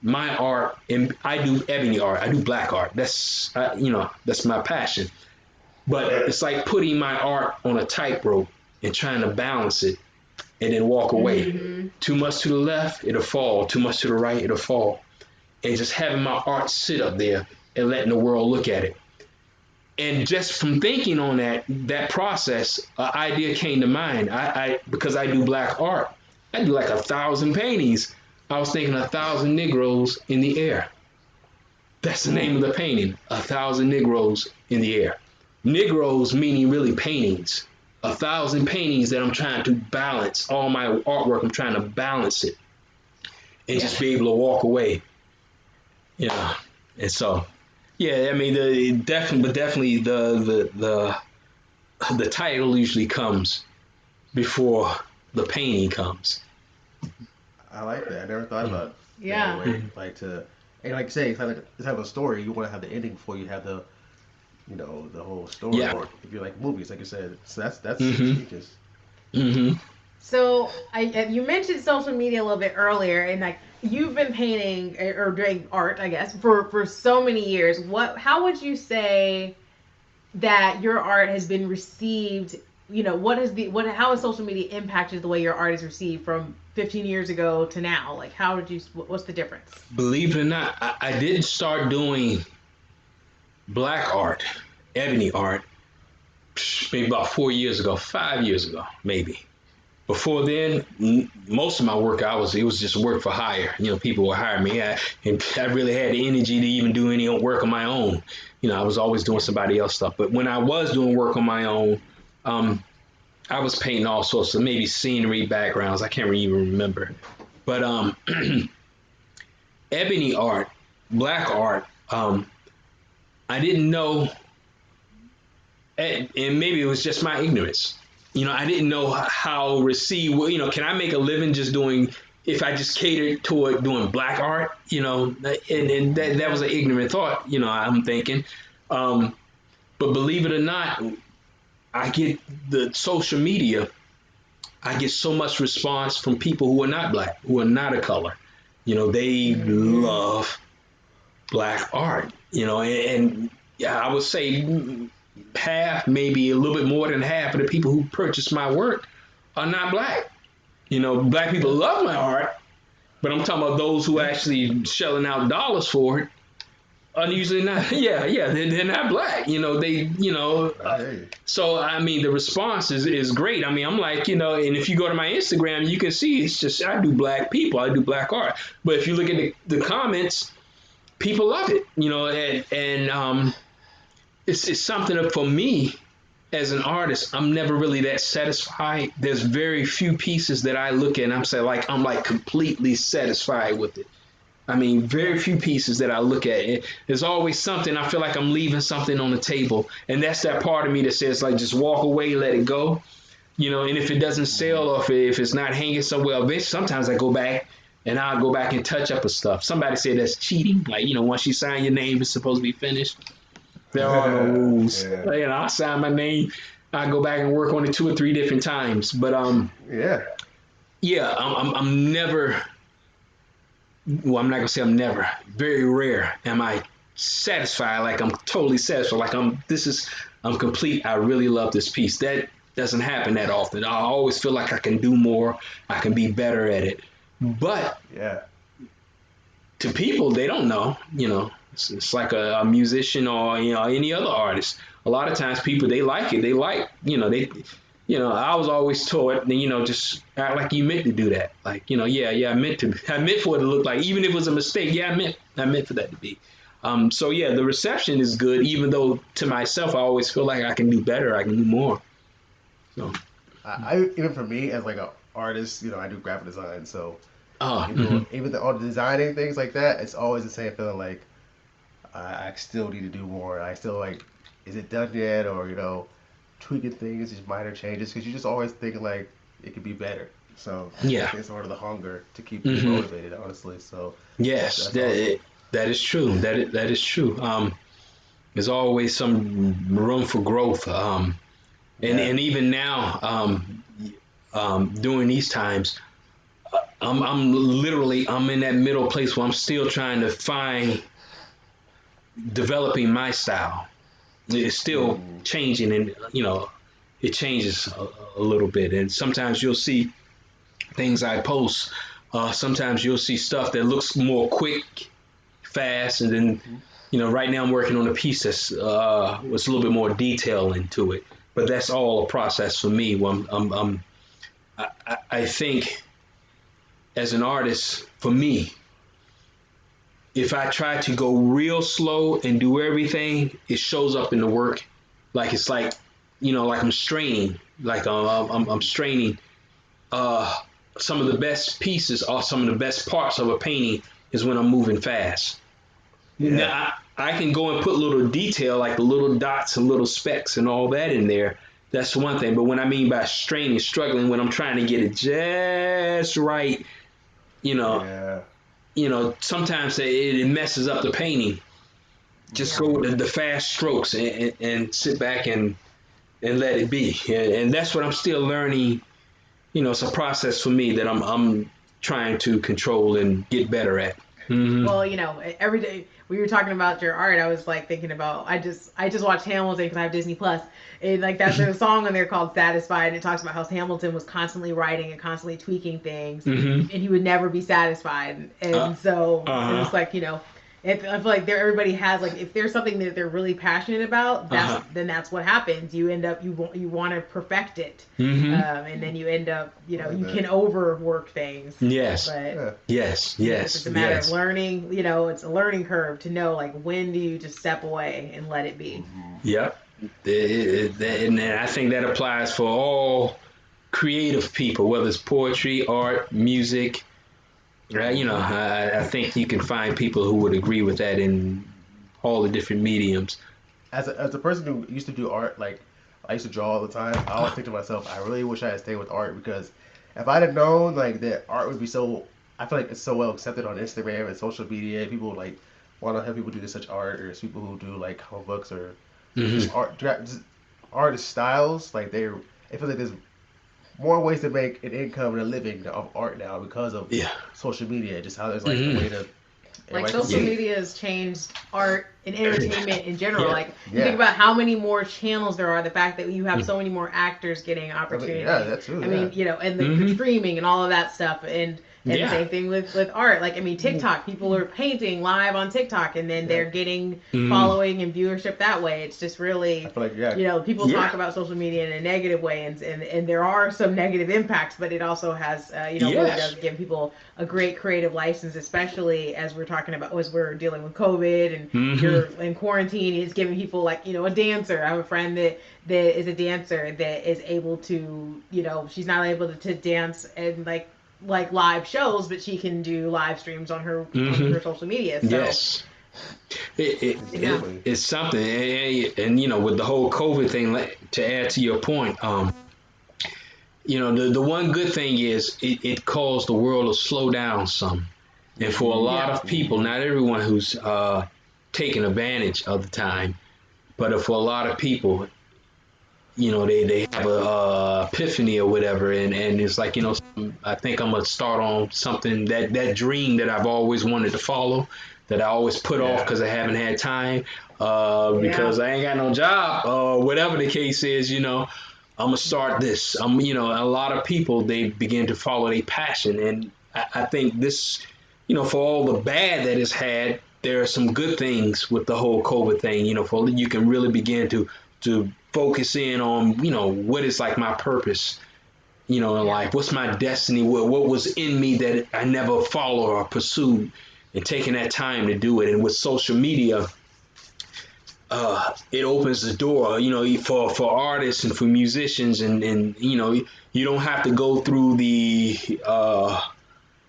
my art, and I do ebony art. I do black art. That's my passion. But it's like putting my art on a tightrope and trying to balance it and then walk away. Mm-hmm. Too much to the left, it'll fall. Too much to the right, it'll fall. And just having my art sit up there and letting the world look at it. And just from thinking on that process, an idea came to mind. Because I do black art, I do like 1,000 paintings. I was thinking 1,000 Negroes in the air. That's the name of the painting, 1,000 Negroes in the air. Negroes meaning really paintings. 1,000 paintings that I'm trying to balance. All my artwork, I'm trying to balance it and just be able to walk away. And so, I mean, definitely the title usually comes before the painting comes. I like that. I never thought about it that way. And like you say, it's have a story. You want to have the ending before you have the whole story. Yeah. Or if you like movies, like you said, so that's genius. Mm-hmm. So you mentioned social media a little bit earlier, and like you've been painting or doing art, I guess, for so many years. How would you say that your art has been received? How has social media impacted the way your art is received from 15 years ago to now? Like, what's the difference? Believe it or not, I didn't start doing black art, ebony art, maybe about 5 years ago, maybe. Before then, most of my work, it was just work for hire. People would hire me. I really had the energy to even do any work on my own. I was always doing somebody else's stuff. But when I was doing work on my own, I was painting all sorts of maybe scenery backgrounds. I can't even remember. But ebony art, black art, I didn't know, and maybe it was just my ignorance. I didn't know how receive. Can I make a living just doing? If I just catered toward doing black art, and that was an ignorant thought. I'm thinking, but believe it or not, I get the social media. I get so much response from people who are not black, who are not of color. They love black art. And I would say half, maybe a little bit more than half of the people who purchase my work are not black. Black people love my art, but I'm talking about those who actually shelling out dollars for it are usually not. They're not black. So I mean, the response is great. I mean, I'm like, and if you go to my Instagram, you can see it's just I do black people, I do black art. But if you look at the comments, people love it. And it's something that for me as an artist, I'm never really that satisfied. There's very few pieces that I look at and I'm like completely satisfied with it. I mean, very few pieces that I look at. There's always something. I feel like I'm leaving something on the table. And that's that part of me that says, like, just walk away, let it go. And if it doesn't sell or if it's not hanging somewhere, sometimes I go back and I'll go back and touch up with stuff. Somebody said that's cheating. Like, once you sign your name, it's supposed to be finished. There are no rules. Yeah. I sign my name. I go back and work on it 2 or 3 different times. But I'm never. Well, I'm not gonna say I'm never. Very rare am I satisfied. Like I'm totally satisfied. Like I'm complete. I really love this piece. That doesn't happen that often. I always feel like I can do more. I can be better at it. But to people, they don't know. It's like a musician or any other artist. A lot of times people, they like it. They like I was always taught just act like you meant to do that. Like I meant for it to look like, even if it was a mistake. I meant for that to be. The reception is good, even though to myself I always feel like I can do better. I can do more. So even for me as like an artist, I do graphic design. So even all the designing things like that, it's always the same feeling. Like I still need to do more. I still like, is it done yet? Or, tweaking things, just minor changes. Because you're just always thinking like it could be better. So it's sort of the hunger to keep you motivated, honestly. So yes, that is true. That is true. There's always some room for growth. And even now, during these times, I'm in that middle place where I'm still trying to find developing my style. It's still changing, and it changes a little bit. And sometimes you'll see things I post. Sometimes you'll see stuff that looks more quick, fast, and then right now I'm working on a piece that's with a little bit more detail into it. But that's all a process for me. I think as an artist, for me, if I try to go real slow and do everything, it shows up in the work. Like it's like, like I'm straining. Like I'm straining. Some of the best pieces or some of the best parts of a painting is when I'm moving fast. Yeah. Now, I can go and put little detail, like the little dots and little specks and all that in there. That's one thing. But when I mean by straining, struggling, when I'm trying to get it just right, sometimes it messes up the painting. Just go with the fast strokes and sit back and let it be. And that's what I'm still learning. It's a process for me that I'm trying to control and get better at. Mm-hmm. Well, every day we were talking about your art, I was like thinking about, I just watched Hamilton because I have Disney Plus, and like there's a song on there called Satisfied, and it talks about how Hamilton was constantly writing and constantly tweaking things, and he would never be satisfied. And so it was like, I feel like everybody has, like, if there's something that they're really passionate about, then that's what happens. You end up, you want to perfect it, and then you end up, you can overwork things. Yes. But yes. It's a matter of learning. It's a learning curve to know, like, when do you just step away and let it be. Yep. And I think that applies for creative people, whether it's poetry, art, music. Right? I think you can find people who would agree with that in all the different mediums. As a person who used to do art, like I used to draw all the time, I always think to myself, I really wish I had stayed with art, because if I'd have known like that art would be so, I feel like it's so well accepted on Instagram and social media. People like want to have people do such art, or it's people who do like comic books or just artist styles. Like I feel like there's more ways to make an income and a living of art now because of social media. Just how there's like a way to like social media has changed art and entertainment in general. Like you think about how many more channels there are, the fact that you have so many more actors getting opportunities. Yeah, that's true. I mean, and the streaming and all of that stuff, and the same thing with art. Like, I mean, TikTok, people are painting live on TikTok, and then they're getting following and viewership that way. It's just really, I feel like, people talk about social media in a negative way, and there are some negative impacts, but it also has, really does give people a great creative license, especially as we're talking about, as we're dealing with COVID and you're in quarantine. It's giving people like, a dancer. I have a friend that is a dancer that is able to, she's not able to dance and like live shows, but she can do live streams on her social media. So yes, it's something. And with the whole COVID thing, to add to your point, the one good thing is it caused the world to slow down some. And for a lot of people, not everyone who's taking advantage of the time, but for a lot of people, they have a epiphany or whatever, and it's like, I think I'm gonna start on something, that dream that I've always wanted to follow, that I always put off because I haven't had time, because I ain't got no job, or whatever the case is. I'm gonna start this. A lot of people, they begin to follow their passion, and I think this, for all the bad that it's had, there are some good things with the whole COVID thing. For you can really begin to focus in on, what is like my purpose, in life. What's my destiny? What was in me that I never followed or pursued, and taking that time to do it. And with social media, it opens the door, for artists and for musicians, and you don't have to go through the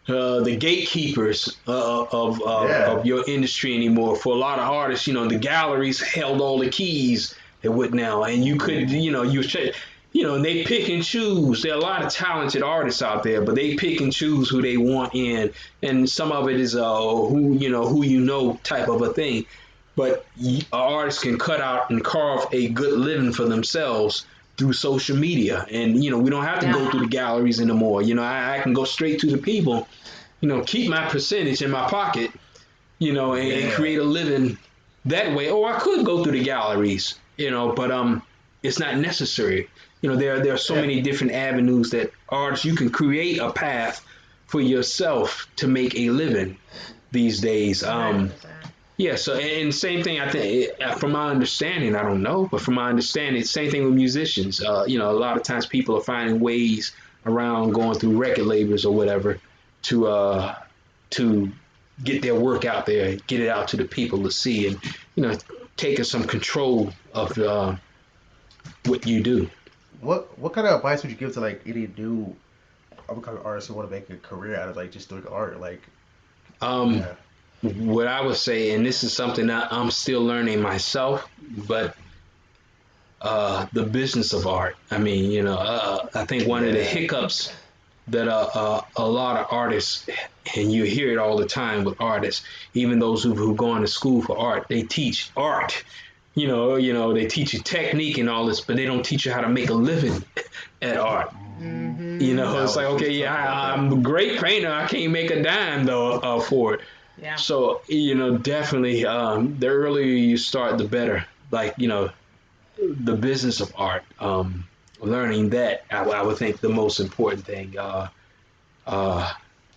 gatekeepers of your industry anymore. For a lot of artists, the galleries held all the keys. They would now, and you could, and they pick and choose. There are a lot of talented artists out there, but they pick and choose who they want in, and some of it is who type of a thing. But artists can cut out and carve a good living for themselves through social media, and we don't have to go through the galleries anymore. I can go straight to the people, keep my percentage in my pocket, and create a living that way. Or I could go through the galleries. But it's not necessary. There are so many different avenues that artists, you can create a path for yourself to make a living these days. So, and same thing, I think, from my understanding, I don't know, but from my understanding, same thing with musicians. A lot of times people are finding ways around going through record labels or whatever to get their work out there, get it out to the people to see, and, taking some control of what you do. What kind of advice would you give to like any new upcoming artists who want to make a career out of like just doing art? Like, what I would say, and this is something that I'm still learning myself, but the business of art. I mean, I think one of the hiccups that a lot of artists, and you hear it all the time with artists, even those who've gone to school for art, they teach art, they teach you technique and all this, but they don't teach you how to make a living at art. It's like, okay, I'm a great painter, I can't make a dime though for it. So definitely, the earlier you start, the better. Like, the business of art, learning that, I would think the most important thing,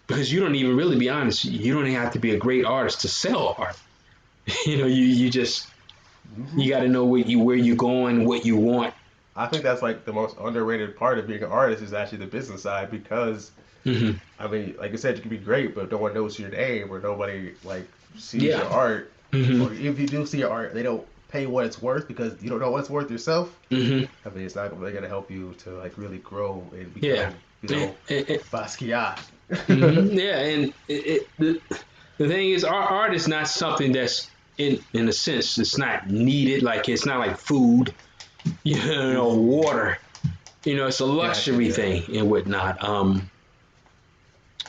because you don't even really, be honest, you don't even have to be a great artist to sell art. You just, you got to know where you're going, what you want. I think that's like the most underrated part of being an artist is actually the business side, because I mean, like I said, you can be great, but no one knows your name, or nobody like sees your art. Or if you do see your art, they don't pay what it's worth because you don't know what it's worth yourself. Mm-hmm. I mean, it's not really gonna help you to like really grow and become, Yeah. Basquiat. Mm-hmm. Yeah, and the thing is, our art is not something that's in a sense it's not needed. Like it's not like food, water. It's a luxury thing and whatnot.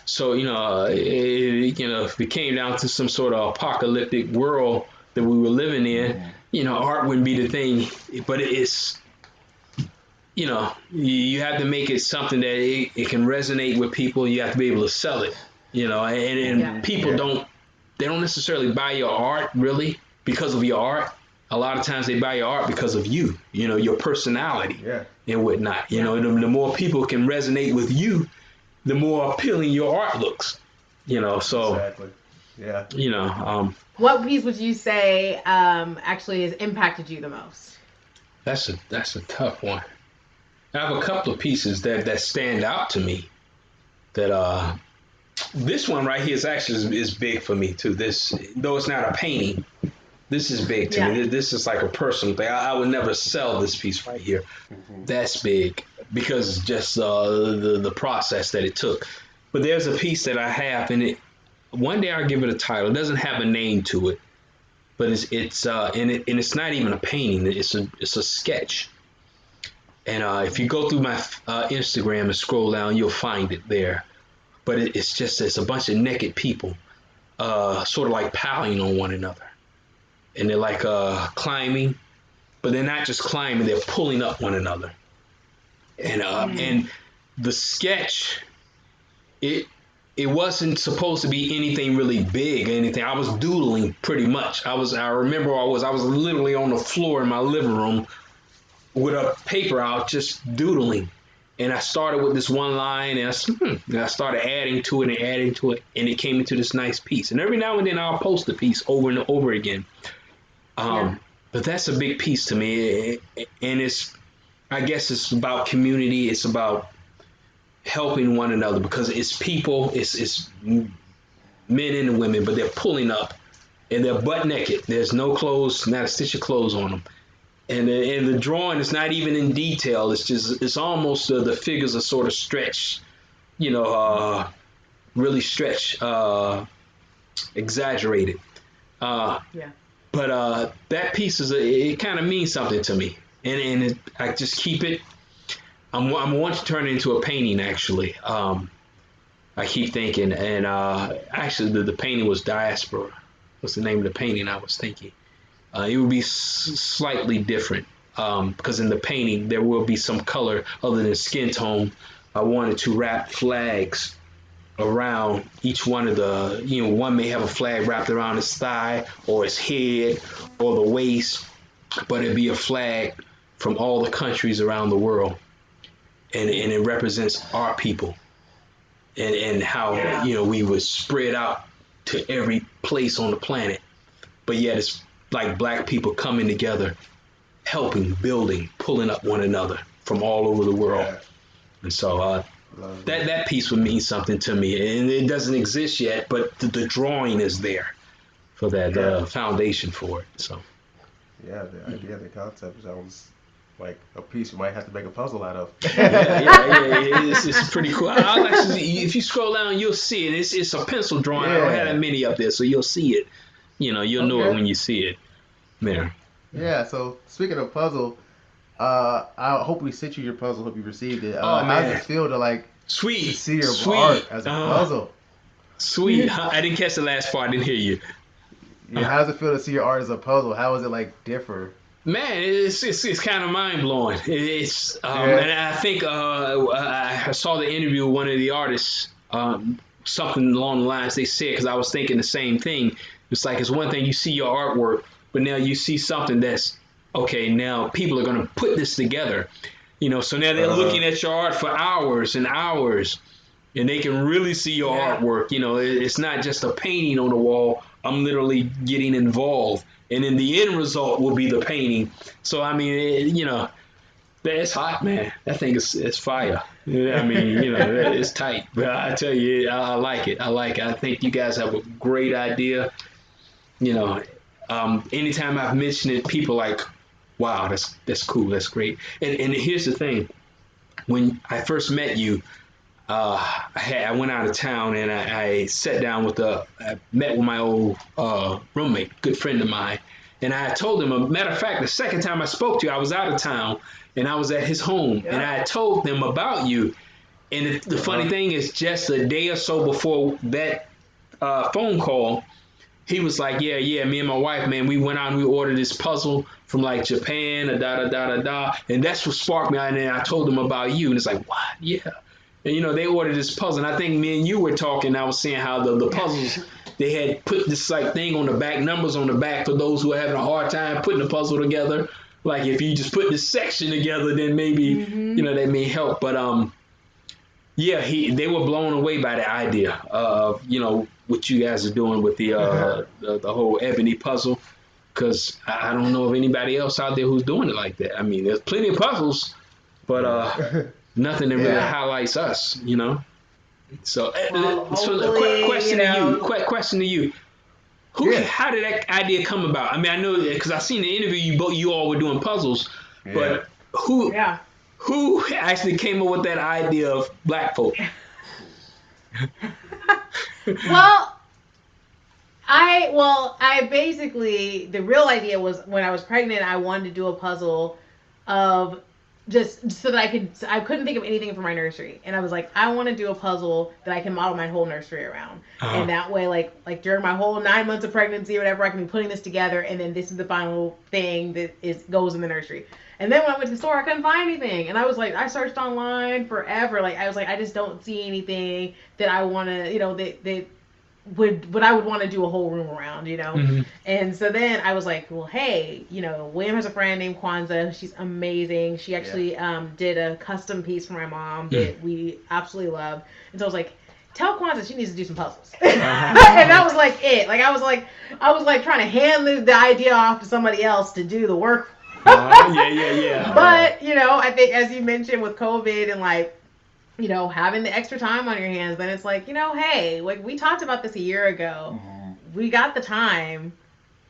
So if it came down to some sort of apocalyptic world that we were living in, art wouldn't be the thing. But it's you have to make it something that it can resonate with people. You have to be able to sell it. And people don't necessarily buy your art really because of your art. A lot of times they buy your art because of you, your personality and whatnot. The more people can resonate with you, the more appealing your art looks. So exactly. Yeah. What piece would you say actually has impacted you the most? That's a tough one. I have a couple of pieces that stand out to me. That this one right here is big for me too. This, though it's not a painting, this is big to me. This is like a personal thing. I would never sell this piece right here. Mm-hmm. That's big because just the process that it took. But there's a piece that I have, and one day I'll give it a title. It doesn't have a name to it, but it's it's not even a painting. It's a sketch. And if you go through my Instagram and scroll down, you'll find it there. But it's a bunch of naked people, sort of like piling on one another. And they're like climbing, but they're not just climbing, they're pulling up one another. And and the sketch, it wasn't supposed to be anything really big or anything. I was doodling pretty much. I remember I was literally on the floor in my living room with a paper out just doodling. And I started with this one line and I started adding to it, and it came into this nice piece. And every now and then I'll post the piece over and over again. But that's a big piece to me, and I guess it's about community. It's about helping one another because it's people, it's men and women, but they're pulling up and they're butt naked. There's no clothes, not a stitch of clothes on them, and the drawing is not even in detail. It's almost the figures are sort of stretched, really stretched, exaggerated. But that piece it kind of means something to me, and I just keep it. I want to turn it into a painting. Actually, I keep thinking, and actually the painting was Diaspora. What's the name of the painting I was thinking? It would be slightly different because in the painting there will be some color other than skin tone. I wanted to wrap flags around each one of the, one may have a flag wrapped around his thigh or his head or the waist, but it'd be a flag from all the countries around the world. And it represents our people and how, we were spread out to every place on the planet. But yet it's like black people coming together, helping, building, pulling up one another from all over the world. Yeah. And so that piece would mean something to me. And it doesn't exist yet, but the drawing is there for that foundation for it. So. Yeah, the idea, the concept sounds like a piece you might have to make a puzzle out of. It's pretty cool. I'll actually, if you scroll down, you'll see it. It's a pencil drawing. I don't have that many up there, so you'll see it. You'll know it when you see it. There. Yeah. So speaking of puzzle, I hope we sent you your puzzle. Hope you received it. How does it feel to to see your art as a puzzle? Sweet. I didn't catch the last part. I didn't hear you. Yeah. How does it feel to see your art as a puzzle? How is it differ? Man, it's kind of mind blowing. And I think I saw the interview with one of the artists, something along the lines they said, because I was thinking the same thing. It's like it's one thing you see your artwork, but now you see something that's okay. Now people are going to put this together, So now they're looking at your art for hours and hours, and they can really see your artwork. It's not just a painting on the wall. I'm literally getting involved. And then the end result will be the painting. So, I mean, it's hot, man. That thing is fire. I mean, it's tight. But I tell you, I like it. I think you guys have a great idea. anytime I've mentioned it, people like, wow, that's cool, that's great. And here's the thing, when I first met you, I went out of town and I sat down I met with my old roommate, good friend of mine, and I told him, a matter of fact, the second time I spoke to you, I was out of town and I was at his home, and I told them about you. And the funny thing is, just a day or so before that phone call, he was like, yeah, me and my wife, man, we went out and we ordered this puzzle from like Japan, and that's what sparked me. And then I told them about you, and it's like, what? Yeah. And, they ordered this puzzle, and I think me and you were talking, I was saying how the puzzles, they had put this like thing on the back, numbers on the back for those who are having a hard time putting the puzzle together. Like if you just put this section together, then maybe, that may help. But, they were blown away by the idea of, what you guys are doing with the whole ebony puzzle, because I don't know of anybody else out there who's doing it like that. I mean, there's plenty of puzzles, but nothing that really highlights us, So, so a quick question to you. How did that idea come about? I mean, I know because I seen the interview you all were doing puzzles, but who actually came up with that idea of black folk? I basically, the real idea was when I was pregnant, I wanted to do a puzzle of just so that I couldn't think of anything for my nursery. And I was like, I want to do a puzzle that I can model my whole nursery around. And that way, like during my whole 9 months of pregnancy or whatever, I can be putting this together. And then this is the final thing that goes in the nursery. And then when I went to the store, I couldn't find anything. And I was like, I searched online forever. Like, I was like, I just don't see anything that I want to, what I would want to do a whole room around, And so then I was like, well, hey, William has a friend named Kwanzaa. She's amazing. She actually did a custom piece for my mom that we absolutely love. And so I was like, tell Kwanzaa she needs to do some puzzles. And that was like it. Like I was like trying to hand the idea off to somebody else to do the work. Yeah. But, I think as you mentioned with COVID and like, having the extra time on your hands, then it's like, hey, like we talked about this a year ago. We got the time.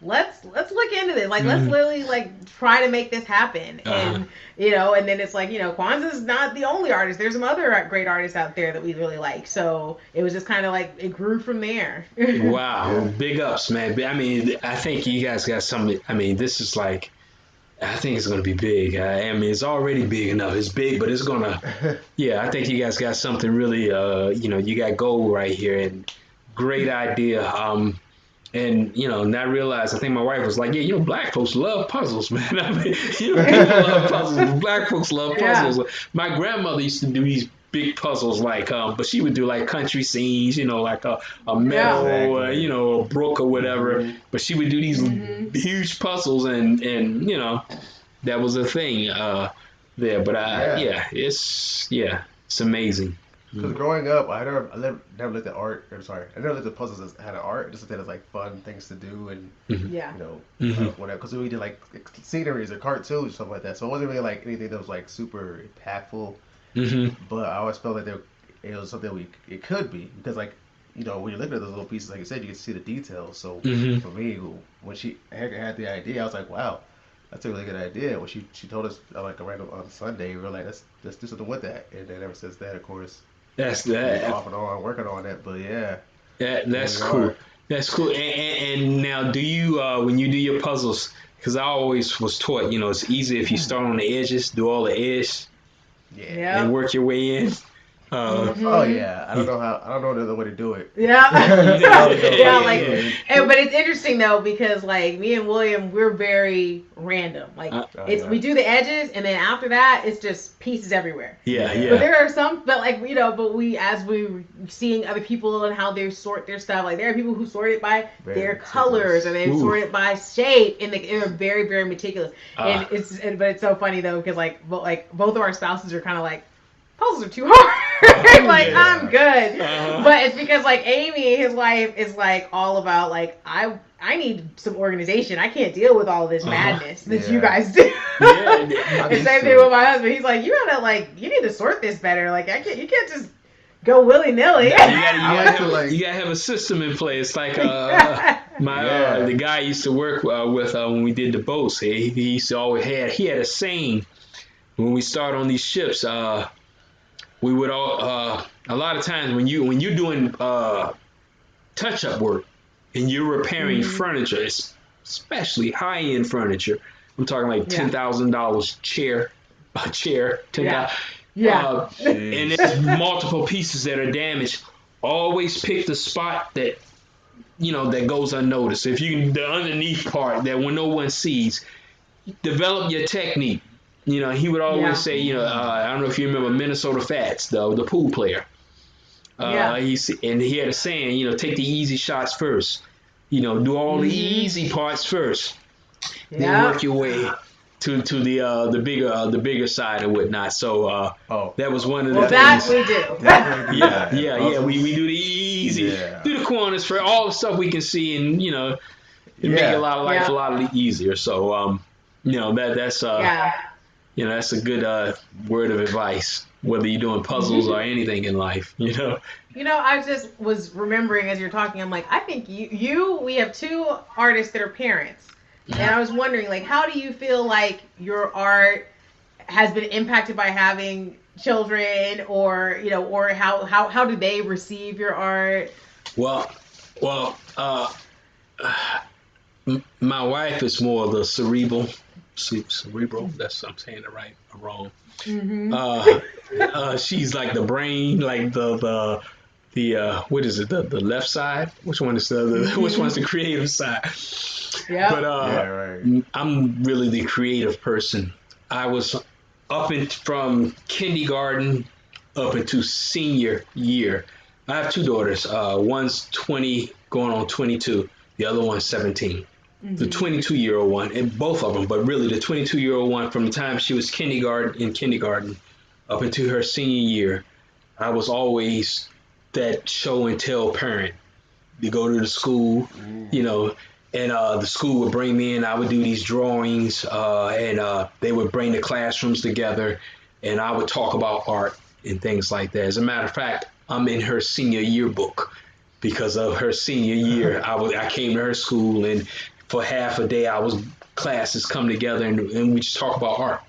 Let's look into this. Like, let's literally like try to make this happen. And, and then it's like, Kwanzaa's not the only artist. There's some other great artists out there that we really like. So it was just kind of like, it grew from there. Wow. Big ups, man. I mean, I think you guys got something. I mean, this is like, I think it's going to be big. I mean, it's already big enough. It's big, but it's going to, I think you guys got something really, you got gold right here, and great idea. And, not realize, I think my wife was like, black folks love puzzles, man. I mean, people love puzzles. Black folks love puzzles. Yeah. My grandmother used to do these big puzzles, like, but she would do like country scenes, like a meadow, a brook or whatever. But she would do these huge puzzles, and that was a thing there. But it's amazing. Because growing up, I never looked at art. I never looked at puzzles as had an art. Just looked at it as like fun things to do, and whatever. Because we did like sceneries or cartoons or something like that. So it wasn't really like anything that was like super impactful. But I always felt like it was something it could be, because like when you're looking at those little pieces, like I said, you can see the details. So for me, when she had the idea, I was like, wow, that's a really good idea. When she told us like on Sunday, we were like, let's do something with that. And then ever since that, of course, that's that off and on working on it. But that's cool. That's cool. And now, do you when you do your puzzles? Because I always was taught, it's easy if you start on the edges, do all the edges. Yeah. And work your way in. Oh yeah, I don't know the other way to do it. Yeah. But it's interesting though, because like me and William, we're very random. Like we do the edges, and then after that, it's just pieces everywhere. Yeah. But there are some, as we're seeing other people and how they sort their stuff, like there are people who sort it by their colors, or they sort it by shape, and they're very, very meticulous. But it's so funny though, because both of our spouses are kind of like, puzzles are too hard. I'm good. But it's because like Amy, his wife, is like all about like, I need some organization. I can't deal with all this madness that you guys do. And same thing with my husband. He's like, you need to sort this better. Like you can't just go willy-nilly. You gotta have a system in place. Like The guy I used to work with when we did the boats, he used to always he had a saying when we start on these ships. We would all a lot of times when you're doing touch-up work and you're repairing furniture, especially high-end furniture. I'm talking like $10,000 chair, $10,000. Yeah. And there's multiple pieces that are damaged. Always pick the spot that that goes unnoticed. If you the underneath part that when no one sees, develop your technique. He would always say, I don't know if you remember Minnesota Fats, the pool player. He had a saying, take the easy shots first. Do all the easy parts first. Then work your way to the bigger side and whatnot. So that was one of the things. That we do. Yeah. We do the easy, do the corners for all the stuff we can see, and it make your life a lot easier. So that's that's a good word of advice, whether you're doing puzzles or anything in life. I just was remembering as you're talking, I'm like, I think we have two artists that are parents. And I was wondering, like, how do you feel like your art has been impacted by having children, or how do they receive your art? Well, my wife is more of the cerebral. That's I'm saying it right or wrong. She's like the brain, like the what is it? The left side. Which one is which one's the creative side? Yeah. But I'm really the creative person. I was from kindergarten up into senior year. I have two daughters. One's 20, going on 22. The other one's 17. The 22-year-old one, and both of them, but really the 22-year-old one, from the time she was kindergarten up into her senior year, I was always that show and tell parent. You go to the school, and the school would bring me in. I would do these drawings, and they would bring the classrooms together, and I would talk about art and things like that. As a matter of fact, I'm in her senior yearbook because of her senior year. I came to her school, and for half a day, classes come together, and we just talk about art,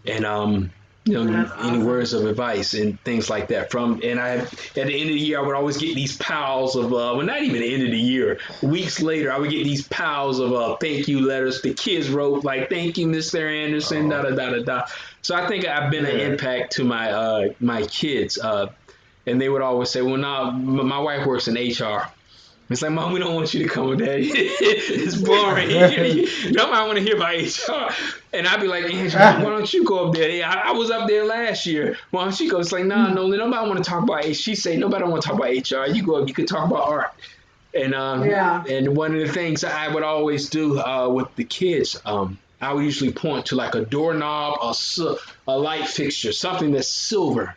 and any words of advice and things like that. At the end of the year, I would always get these piles of, not even the end of the year, weeks later, I would get these piles of thank you letters. The kids wrote like, "Thank you, Mr. Anderson," da da da da da. So I think I've been an impact to my kids, and they would always say, "Well, now my wife works in HR." It's like, "Mom, we don't want you to come with that. It's boring. Nobody want to hear about HR." And I'd be like, "Angela, why don't you go up there? I was up there last year. Why don't you go?" It's like, no, nobody want to talk about HR. She say, "Nobody want to talk about HR. You go up, you could talk about art." And and one of the things I would always do with the kids, I would usually point to like a doorknob, a light fixture, something that's silver.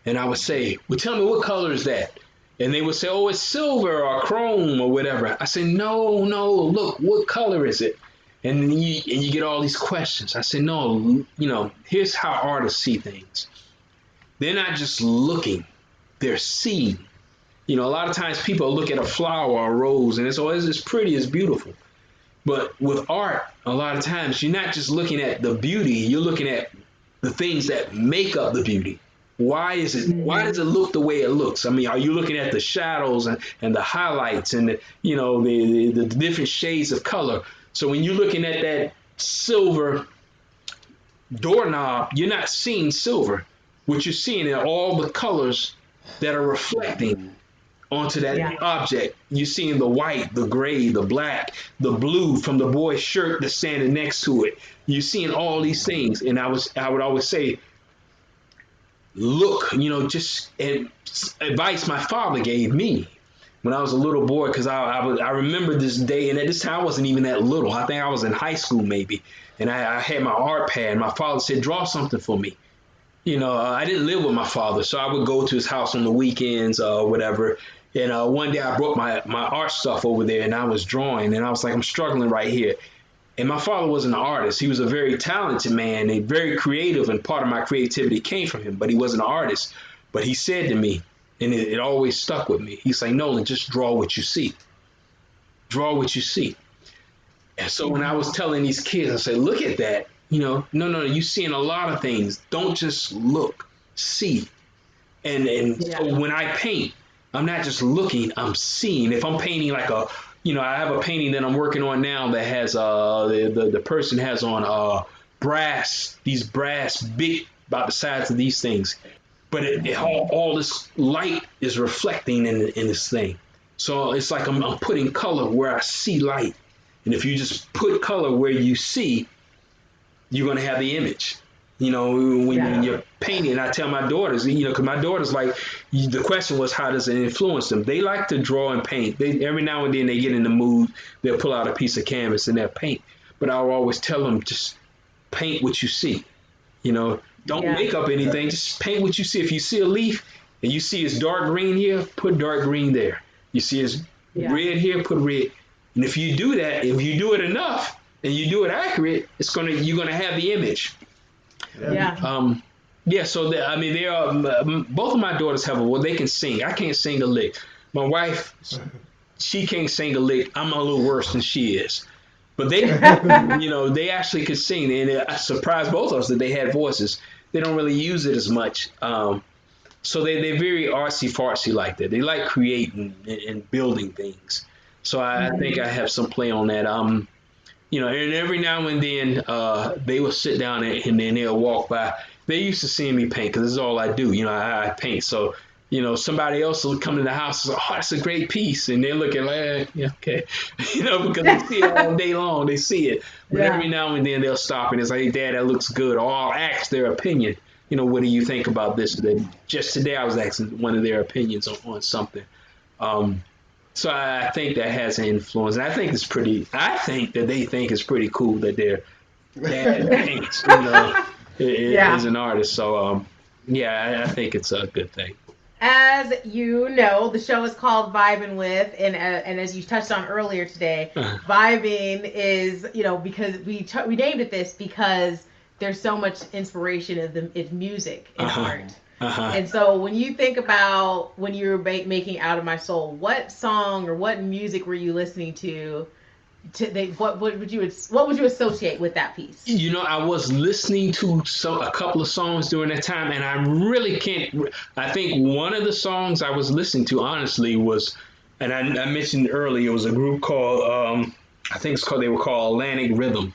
And I would say, "Well, tell me, what color is that?" And they would say, "Oh, it's silver or chrome or whatever." I said, no, look, what color is it? And you get all these questions. I said, no, here's how artists see things. They're not just looking, they're seeing. A lot of times people look at a flower or a rose and it's always as pretty, as beautiful. But with art, a lot of times you're not just looking at the beauty, you're looking at the things that make up the beauty. Why does it look the way it looks? I mean, are you looking at the shadows and the highlights and the different shades of color? So when you're looking at that silver doorknob, you're not seeing silver. What you're seeing are all the colors that are reflecting onto that object. You're seeing the white, the gray, the black, the blue from the boy's shirt that's standing next to it. You're seeing all these things. And I would always say, look, just advice my father gave me when I was a little boy, because I remember this day, and at this time I wasn't even that little. I think I was in high school maybe, and I had my art pad, and my father said, "Draw something for me." I didn't live with my father, so I would go to his house on the weekends or whatever. And one day I brought my art stuff over there, and I was drawing, and I was like, I'm struggling right here. And my father wasn't an artist. He was a very talented man and very creative, and part of my creativity came from him, but he wasn't an artist. But he said to me, and it always stuck with me, he's like, "Nolan, just draw what you see." Draw what you see. And so when I was telling these kids, I said, look at that. No, you're seeing a lot of things. Don't just look, see. And so when I paint, I'm not just looking, I'm seeing. If I'm painting like I have a painting that I'm working on now that has the person has on these brass big about the size of these things, but all this light is reflecting in this thing. So it's like I'm putting color where I see light, and if you just put color where you see, you're gonna have the image. When you're painting, I tell my daughters, because my daughters the question was, how does it influence them? They like to draw and paint. Every now and then they get in the mood, they'll pull out a piece of canvas and they'll paint. But I'll always tell them, just paint what you see. Don't make up anything, just paint what you see. If you see a leaf and you see it's dark green here, put dark green there. You see it's red here, put red. And if you do that, if you do it enough and you do it accurate, you're gonna have the image. So they are. Both of my daughters they can sing. I can't sing a lick. My wife, she can't sing a lick. I'm a little worse than she is. But they, they actually could sing, and it surprised both of us that they had voices. They don't really use it as much. So they're very artsy fartsy like that. They like creating and building things. So I think I have some play on that. And every now and then they will sit down and then they'll walk by. They used to see me paint because this is all I do. I paint. So, somebody else will come to the house and say, oh, that's a great piece. And they're looking like, yeah, okay. Because they see it all day long. They see it. But every now and then they'll stop and it's like, hey, Dad, that looks good. Or I'll ask their opinion. What do you think about this? Just today I was asking one of their opinions on something. So I think that has an influence. And I think that they think it's pretty cool that their dad paints, is an artist. So, I think it's a good thing. As you know, the show is called Vibin With, and as you touched on earlier today, vibing is, because we named it this because there's so much inspiration in music and art. And so when you think about when you were making Out of My Soul, what song or what music were you listening to? What would you associate with that piece? I was listening to a couple of songs during that time, and I really can't. I think one of the songs I was listening to, honestly, was, and I mentioned earlier, it was a group called they were called Atlantic Rhythm,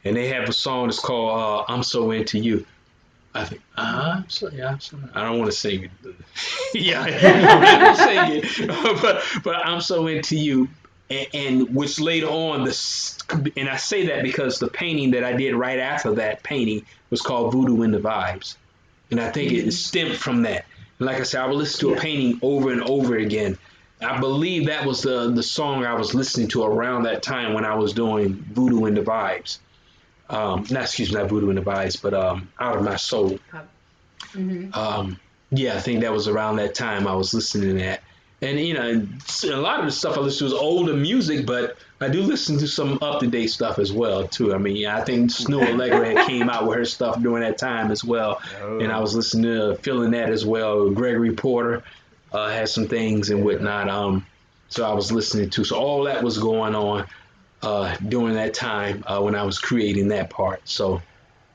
and they have a song that's called "I'm So Into You." I think I don't want to sing it. I'm sing it, but I'm so into you, and which later on and I say that because the painting that I did right after that painting was called Voodoo in the Vibes, and I think it stemmed from that. And like I said, I would listen to a painting over and over again. I believe that was the song I was listening to around that time when I was doing Voodoo in the Vibes. Not Voodoo in the Vibes, but Out of My Soul. I think that was around that time I was listening to that. And, a lot of the stuff I listen to is older music, but I do listen to some up-to-date stuff as well, too. I think Snow Allegra had came out with her stuff during that time as well. And I was listening to, feeling that as well. Gregory Porter had some things and whatnot. So I was listening to. So all that was going on during that time when I was creating that part. So,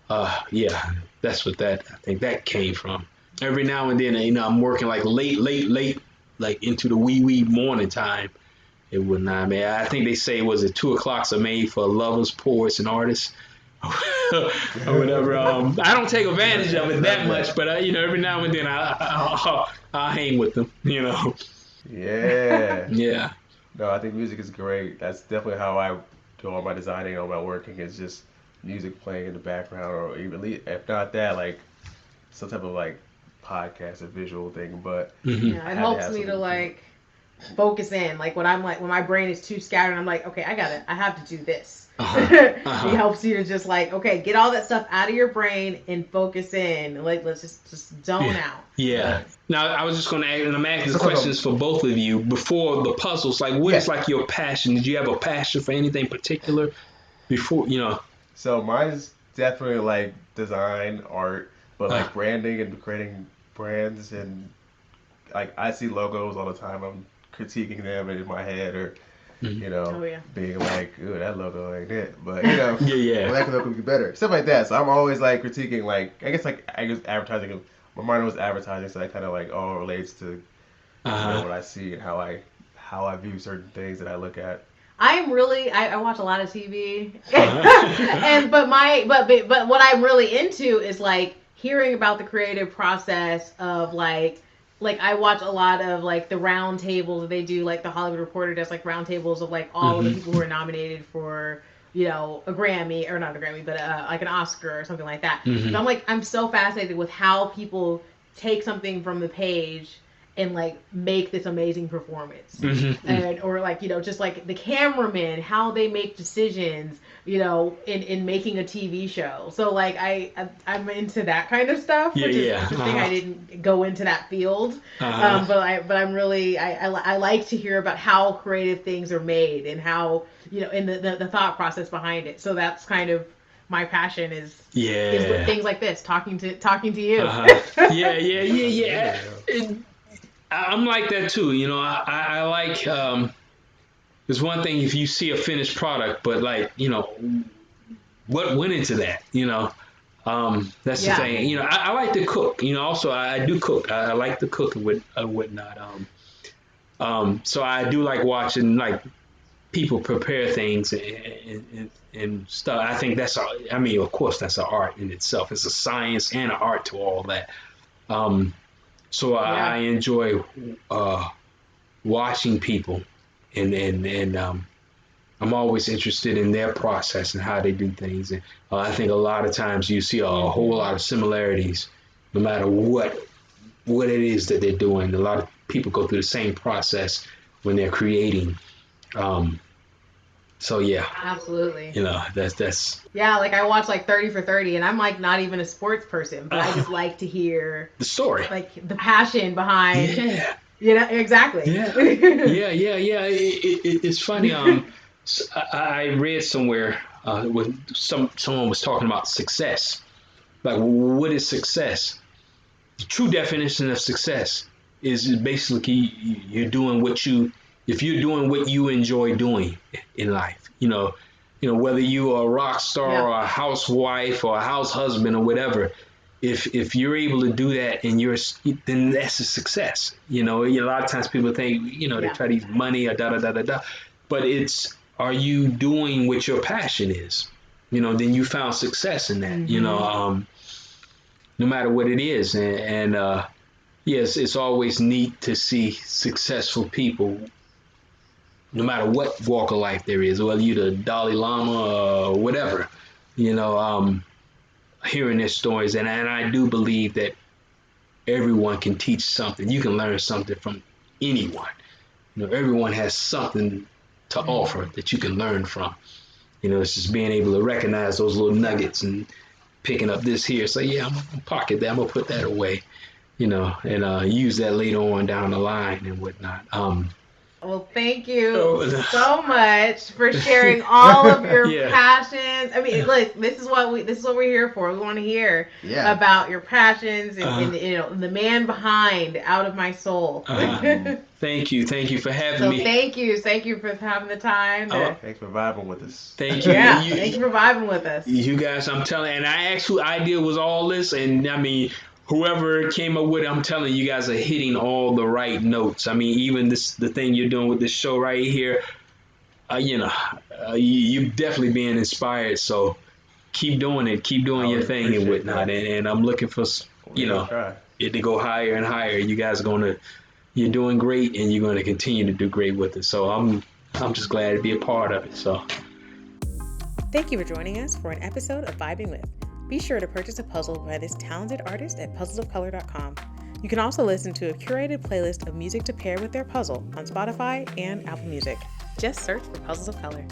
that's what I think that came from. Every now and then, I'm working like late, like into the wee morning time. It would not, I think they say, was it 2 o'clocks are made for lovers, poets, and artists, or whatever. I don't take advantage of it that much, but every now and then I'll hang with them. Yeah. Yeah. No, I think music is great. That's definitely how I do all my designing, all my working, is just music playing in the background, or even, if not that, like some type of like podcast or visual thing. But it helps me to focus in. Like when my brain is too scattered, I'm like, okay, I have to do this. It helps you to just get all that stuff out of your brain and focus in. Let's just zone out. Yeah. Now I was just going to ask, and I'm asking questions for both of you before the puzzles. What is your passion? Did you have a passion for anything particular before? So mine's definitely design, art, but branding and creating brands, and I see logos all the time. I'm critiquing them in my head, or You know, Oh, yeah. being like, ooh, that logo ain't it. But, you know, Yeah. well, that logo could be better. Stuff like that. So I'm always like critiquing, like, I guess advertising. My mind was advertising, so that kind of like all relates to, you know, what I see and how I view certain things that I look at. I watch a lot of TV, and but what I'm really into is like hearing about the creative process of like I watch a lot of like the round tables they do, like the Hollywood Reporter does like round tables of like all of the people who are nominated for, you know, a Grammy, or not a Grammy, but like an Oscar or something like that. So I'm so fascinated with how people take something from the page and like make this amazing performance. And or like, you know, just like the cameramen, how they make decisions, you know, in making a TV show. So like I'm into that kind of stuff, which is interesting. I didn't go into that field, but I'm really I like to hear about how creative things are made and how, you know, and the thought process behind it. So that's kind of my passion is things like this, talking to you. I'm like that too. You know, I like, there's one thing if you see a finished product, but like, you know, what went into that, you know, that's the thing. You know, I like to cook, you know, also I do cook. I like to cook and whatnot. So I do like watching like people prepare things and stuff. I think that's, I mean, of course that's an art in itself. It's a science and an art to all that. So I enjoy watching people, and I'm always interested in their process and how they do things. And I think a lot of times you see a whole lot of similarities, no matter what it is that they're doing. A lot of people go through the same process when they're creating. So yeah, absolutely. You know, that's yeah. Like I watch like 30 for 30, and I'm like not even a sports person, but I just like to hear the story, like the passion behind. Yeah. You know, exactly. Yeah. It's funny. I read somewhere when someone was talking about success. Like, what is success? The true definition of success is basically you're doing if you're doing what you enjoy doing in life. You know, whether you are a rock star or a housewife or a house husband or whatever. If you're able to do that and then that's a success. You know, a lot of times people think, you know, they try to use money or da. But it's, are you doing what your passion is? You know, then you found success in that, you know, no matter what it is. And yes, it's always neat to see successful people, no matter what walk of life there is, whether you're the Dalai Lama or whatever, you know, hearing their stories. And I do believe that everyone can teach something. You can learn something from anyone. You know, everyone has something to offer that you can learn from. You know, it's just being able to recognize those little nuggets and picking up this here. So yeah, I'm gonna pocket that. I'm gonna put that away. You know, and use that later on down the line and whatnot. Well, thank you so much for sharing all of your passions. I mean, look, this is what we're here for. We want to hear about your passions and you know, the man behind Out of My Soul. Thank you for having me. Thank you for having the time. Thanks for vibing with us. Thank you. Thank you for vibing with us. You guys, I'm telling, and I actually idea was all this, and I mean, whoever came up with it, I'm telling you guys are hitting all the right notes. I mean, even the thing you're doing with this show right here, you know, you're definitely being inspired. So keep doing it. Keep doing your thing and whatnot. And I'm looking for, you know, it to go higher and higher. You guys are you're doing great, and you're going to continue to do great with it. So I'm just glad to be a part of it. So thank you for joining us for an episode of Vibin With. Be sure to purchase a puzzle by this talented artist at puzzlesofcolor.com. You can also listen to a curated playlist of music to pair with their puzzle on Spotify and Apple Music. Just search for Puzzles of Color.